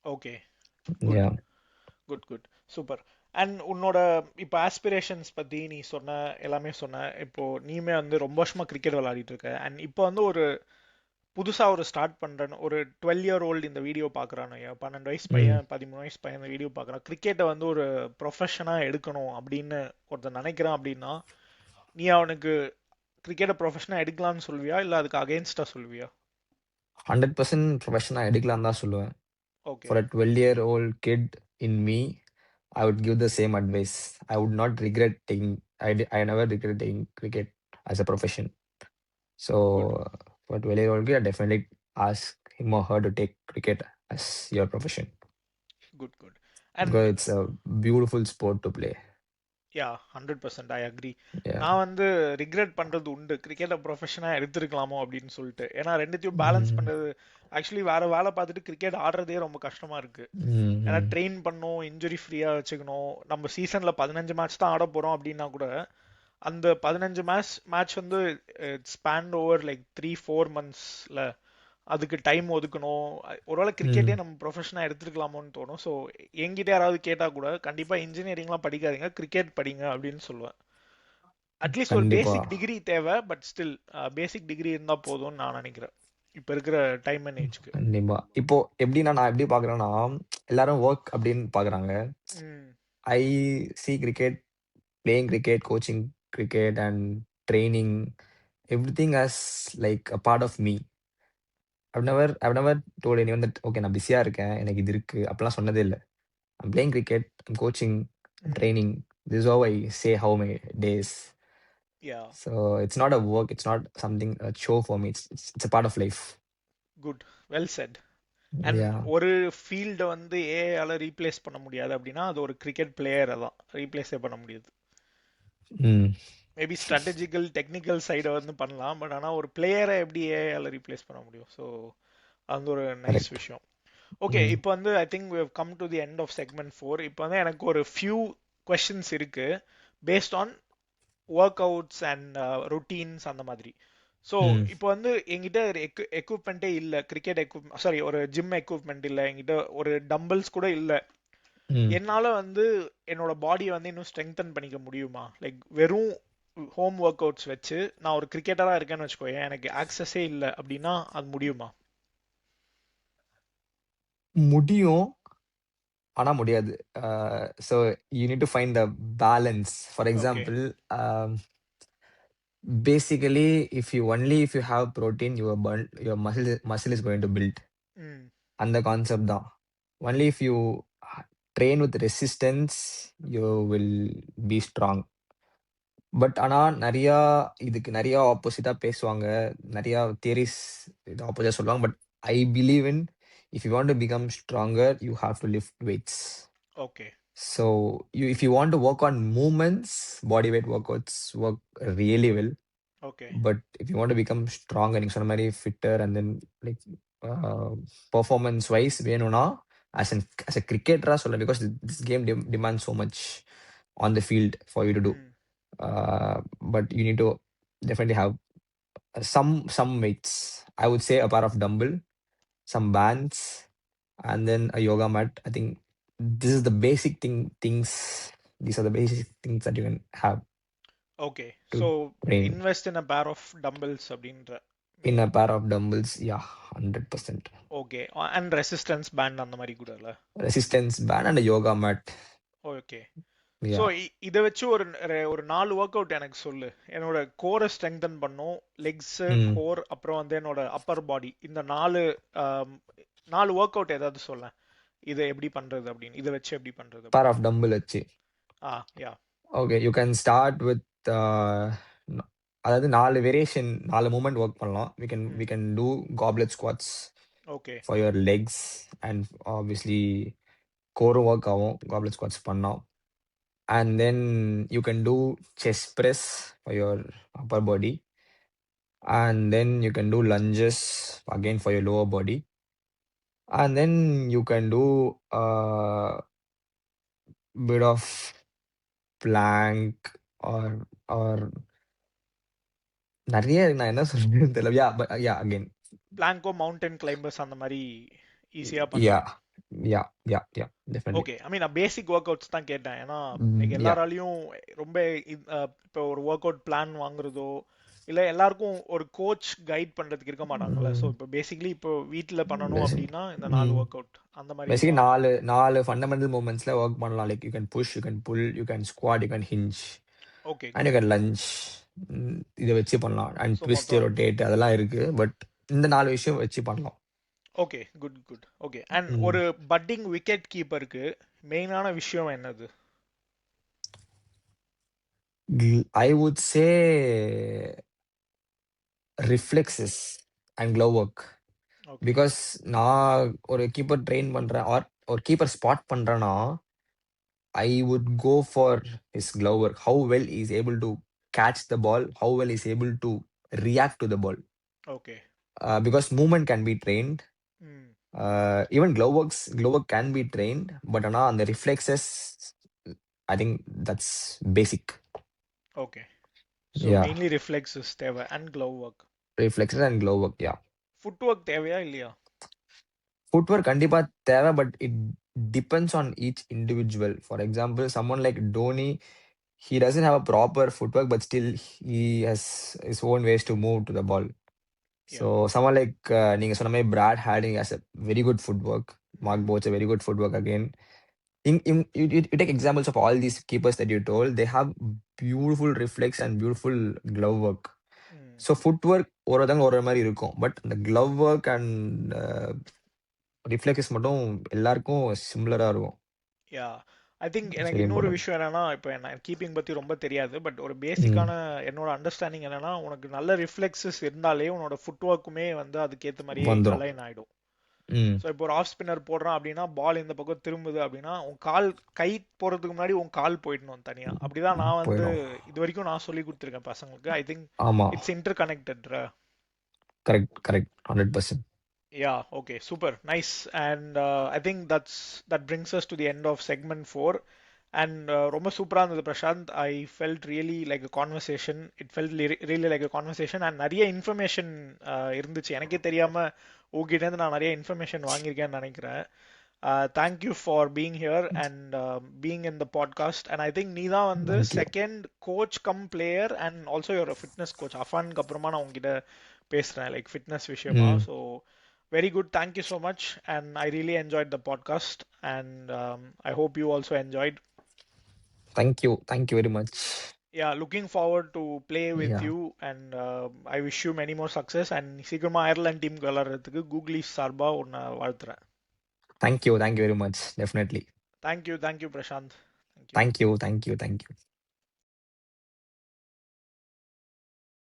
Okay, good Yeah. Good good, super. And உன்னோட இப்போ aspirations பற்றி நீ சொன்ன எல்லாமே சொன்ன. இப்போ நீமே வந்து ரொம்ப வருஷமா கிரிக்கெட் விளையாடிட்டு இருக்க. அண்ட் இப்போ வந்து ஒரு புதுசாக ஒரு ஸ்டார்ட் பண்ணுறேன்னு ஒரு 12-year-old இந்த வீடியோ பார்க்குறானு, 12 வயசு பையன் 13 வயசு பையன் இந்த வீடியோ பார்க்குறான், கிரிக்கெட்டை வந்து ஒரு ப்ரொஃபஷனாக எடுக்கணும் அப்படின்னு ஒருத்தன் நினைக்கிறான் அப்படின்னா, நீ அவனுக்கு கிரிக்கெட்டை ப்ரொஃபஷனாக எடுக்கலாம்னு சொல்லுவியா, இல்லை அதுக்கு அகெயின்ஸ்டாக சொல்லுவியா? 100% ப்ரொஃபஷனா எடுக்கலாம் தான் சொல்லுவேன். Okay For a 12-year-old kid in me, I would give the same advice. I would not regret taking. I never regret taking cricket as a profession. So good for a 12-year-old kid, I definitely ask him or her to take cricket as your profession, good good. And because it's a beautiful sport to play. Yeah 100% I agree. Yeah. நான் வந்து regret பண்ணுறது உண்டு, கிரிக்கெட்டை ப்ரொஃபஷனாக எடுத்துருக்கலாமோ அப்படின்னு சொல்லிட்டு. ஏன்னா ரெண்டுத்தையும் balance Mm. பண்ணுறது ஆக்சுவலி வேறு வேலை பார்த்துட்டு கிரிக்கெட் ஆடுறதே ரொம்ப கஷ்டமாக இருக்குது. ஏன்னா Mm. ட்ரெயின் பண்ணணும், இன்ஜுரி ஃப்ரீயாக வச்சுக்கணும். நம்ம சீசனில் 15 மேட்ச் தான் ஆட போகிறோம் அப்படின்னா கூட அந்த 15 மேட்ச் வந்து ஸ்பேண்ட் ஓவர் லைக் 3-4 மந்த்ஸில் அதுக்கு டைம் ஒதுக்கணும். ஒருவேளை கிரிக்கெட்டே Mm. நம்ம ப்ரொஃபஷனாக எடுத்துருக்கலாமோன்னு தோணும். ஸோ என்கிட்ட யாராவது கேட்டால் கூட கண்டிப்பாக இன்ஜினியரிங்லாம் படிக்காதீங்க, கிரிக்கெட் படிங்க அப்படின்னு சொல்லுவேன். அட்லீஸ்ட் ஒரு கண்டிப்பா. பேசிக் டிகிரி தேவை, பட் ஸ்டில் பேசிக் டிகிரி இருந்தால் போதும்னு நான் நினைக்கிறேன் இப்போ இருக்கிற டைம் அண்ட் ஏஜ்க்கு. கண்டிப்பா. இப்போ எப்படின்னா, நான் எப்படி பார்க்குறேன்னா, எல்லாரும் ஒர்க் அப்படின்னு பார்க்குறாங்க. ம் I see cricket, playing cricket, coaching cricket, and training, everything as like a part of me. I've never told anyone that, okay, நான் பிஸியா இருக்கேன். எனக்கு இது இருக்கு. அப்படிலாம் சொன்னதே இல்ல. I'm playing cricket, I'm coaching, I'm ம். training. This is how I say how my days. Yeah. So it's not a work, it's not something a show for me. It's a part of life. Good. Well set. And Yeah. ஒரு ஃபீல்டை வந்து ஏஐயால replace பண்ண முடியாது அப்படின்னா அது ஒரு cricket பிளேயரை தான் ரீப்ளேஸே பண்ண முடியாது. Mm. மேபி ஸ்ட்ராட்டஜிக்கல் டெக்னிக்கல் சைடை வந்து பண்ணலாம், பட் ஆனால் ஒரு பிளேயரை எப்படி ஏஐயால ரீப்ளேஸ் பண்ண முடியும்? ஸோ அது ஒரு நைஸ் Correct. விஷயம். Okay, Mm. இப்போ வந்து I think we have come to the end of segment 4. இப்போ வந்து எனக்கு ஒரு ஃபியூ கொஸ்டின்ஸ் இருக்கு based on workouts and routines அந்த மாதிரி. So Mm. இப்போ வந்து என்கிட்ட ஒரு எக்யூப்மெண்ட்டே இல்லை, கிரிக்கெட் சாரி ஒரு ஜிம் எக்யூப்மெண்ட் இல்லை, என்கிட்ட ஒரு டம்பிள்ஸ் கூட இல்லை. Mm. என்னால் வந்து என்னோட பாடியை வந்து இன்னும் ஸ்ட்ரெங்தன் பண்ணிக்க முடியுமா? லைக் வெறும் ஹோம் ஒர்க் அவுட்ஸ் வச்சு நான் ஒரு கிரிக்கெட்டராக இருக்கேன்னு வச்சுக்கோயேன், எனக்கு ஆக்சஸே இல்லை அப்படின்னா அது முடியுமா? முடியும். ஆனா முடியாது. So you need to find the balance. For okay. example, basically, if you have protein, your muscle is going to build. ம். அந்த கான்செப்ட் தான். Only if you train with resistance, you will be strong. But ஆனா இதுக்கு நெறையா ஆப்போசிட்டா பேசுவாங்க. நெறையா தியரீஸ் இது ஆப்போசிட்டா சொல்லுவாங்க. But I believe in if you want to become stronger, you have to lift weights. Okay. So if you want to work on movements, body weight workouts work really well. Okay. But if you want to become stronger, நீங்க சொன்ன மாரி fitter and then like performance wise வேணும்னா as a cricketer சொல்ல, because this game demands so much on the field for you to do. ம். But you need to definitely have some weights. I would say a pair of dumbbell, some bands, and then a yoga mat. I think this is the basic things. These are the basic things that you can have okay. to so train. Invest in a pair of dumbbells அப்படின்ற In a main. pair of dumbbells, yeah, 100%. Okay. And resistance band அந்த மாதிரி கூட இல்லை? Resistance band and a yoga mat. Okay. So Yeah. இதை வச்சு ஒரு 4 work out எனக்கு சொல்லு. என்னோட கோரை ஸ்ட்ரெங்தன் பண்ணும், லெக்ஸு, Mm. கோர், அப்புறம் வந்து என்னோட அப்பர் பாடி, இந்த 4 ஒர்க் அவுட் ஏதாவது சொல்ல, இதை எப்படி பண்றது அப்படின்னு, இதை வச்சு எப்படி பண்றது Pair அப்படின்னு. of dumbbell வச்சு. யா. Okay, you can start with ந- அதாவது 4 வேரியேஷன் 4 மூமெண்ட் ஒர்க் பண்ணலாம். We can do goblet squats okay. for your legs and obviously கோரும் ஒர்க் ஆகும் goblet squats பண்ணோம். And then you can do chest press for your upper body. And then you can do lunges again for your lower body. And then you can do a bit of plank or நெறைய இருக்கு. நான் என்ன சொல்றதுன்னு தெரியல. Yeah, again. Blanco, mountain climbers அந்த மாதிரி ஈஸியா Yeah, பண்ணலாம். definitely. ஓகே. ஐ மீன் நான் பேசிக் ஒர்க் அவுட்ஸ் தான் கேட்டேன். ஏன்னா Yeah. எல்லாராலையும் ரொம்ப இப்போ ஒரு ஒர்க் அவுட் பிளான் வாங்குறதோ இல்லை எல்லாருக்கும் ஒரு கோச் கைட் பண்றதுக்கு இருக்க மாட்டாங்கல்ல. ஸோ இப்போ பேசிக்லி இப்போ வீட்டில் பண்ணணும் Basic. அப்படின்னா இந்த 4 Mm. ஒர்க் அவுட் அந்த மாதிரி Basically, இருந்தா. நாலு ஃபண்டமெண்டல் மூவ்மெண்ட்ஸ்ல ஒர்க் பண்ணலாம். Like you can push, you can pull, you can squat, you can hinge okay. And you can lunge. இதை வச்சு பண்ணலாம். அண்ட் ஸோ ட்விஸ்ட், மொத்தம். ரொட்டேட் அதெல்லாம் இருக்கு. பட் இந்த 4 விஷயம் வச்சு பண்ணலாம். Okay. Good good. Okay. And Mm. ஒரு பட்டிங் விக்கெட் கீப்பருக்கு மெயினான விஷயம் என்னது? I would say reflexes and glove work. Okay. Because நான் ஒரு கீப்பர் ட்ரெயின் பண்றேன் ஆர் ஒரு கீப்பர் ஸ்பாட் பண்றேன்னா I would go for his glove work. How well he's able to catch the ball, how well he's able to react to the ball. Okay. Because movement can be trained. ம். Even glove work can be trained, but on the reflexes, I think that's basic. Okay. So Yeah, mainly reflexes தேவை and glove work. reflexes and glove work. Yeah, footwork தேவையா இல்லையா? footwork கண்டிப்பா தேவை, but it depends on each individual. For example, someone like Dhoni, he doesn't have a proper footwork, but still he has his own ways to move to the ball. Yeah. So someone like நீங்க சொன்ன மாதிரி Brad Harding has a very good footwork. Mark Boch a very good footwork again. You take examples of all these keepers that you told, they have beautiful reflex and beautiful glove work. ம். So footwork ஒருத்தவங்க ஒரு மாதிரி இருக்கும். But இந்த glove work and reflexes மட்டும் எல்லாருக்கும் சிமிலரா இருக்கும். யா I think it's எனக்கு வெரி இன்னொரு இம்பார்ட்டன்ட். விஷயம் என்னன்னா, இப்போ என்ன கீப்பிங் பத்தி ரொம்ப தெரியாது, பட் ஒரு ம். பேசிக்கான என்னோட அண்டர்ஸ்டாண்டிங் என்னன்னா, உனக்கு நல்ல ரிஃப்ளெக்ஸஸ் இருந்தாலே உன்னோட ஃபுட் ஒர்க்குமே வந்து அதுக்கேற்ற மாதிரியே வந்துரும். அலைன் ஆயிடும். ம். ஸோ இப்போ ஒரு ஆஃப் ஸ்பின்னர் போடுறான் அப்படின்னா, பால் இந்த பக்கம் திரும்புது அப்படின்னா, உன் கால் கை போறதுக்கு முன்னாடி உன் கால் போயிடணும் தனியா. அப்படிதான் நான் வந்து போயிடும். இது வரைக்கும் நான் சொல்லி கொடுத்துருக்கேன் பசங்களுக்கு. ஐ திங்க் ஆமா. It's inter connected. Correct, correct. 100%. Yeah, okay, super, nice. And I think that brings us to the end of segment 4. And ரொம்ப சூப்பரா இருந்தது Prashanth. I felt really like a conversation. It felt really like a conversation. And நிறைய information இருந்துச்சு. எனக்கே தெரியாம உங்ககிட்ட இருந்து நான் நிறைய இன்ஃபர்மேஷன் வாங்கியிருக்கேன்னு நினைக்கிறேன். Thank you for being here and being in the podcast. And I think நீ தான் வந்து thank you. Second coach cum player and also your fitness coach. அஃபானுக்கு அப்புறமா நான் உங்ககிட்ட பேசுறேன் லைக் ஃபிட்னஸ் விஷயமா. ம். So very good. Thank you so much. And I really enjoyed the podcast. And I hope you also enjoyed. Thank you. Thank you very much. Yeah, looking forward to play with yeah. you. And I wish you many more success. And சீக்கிரமா Ireland team விளையாடுறதுக்கு கூகுளி சார்பா உன்னை வாழ்த்துறேன். Thank you. Thank you very much. Definitely. Thank you. Thank you, Prashant. Thank you. Thank you. Thank you. Thank you.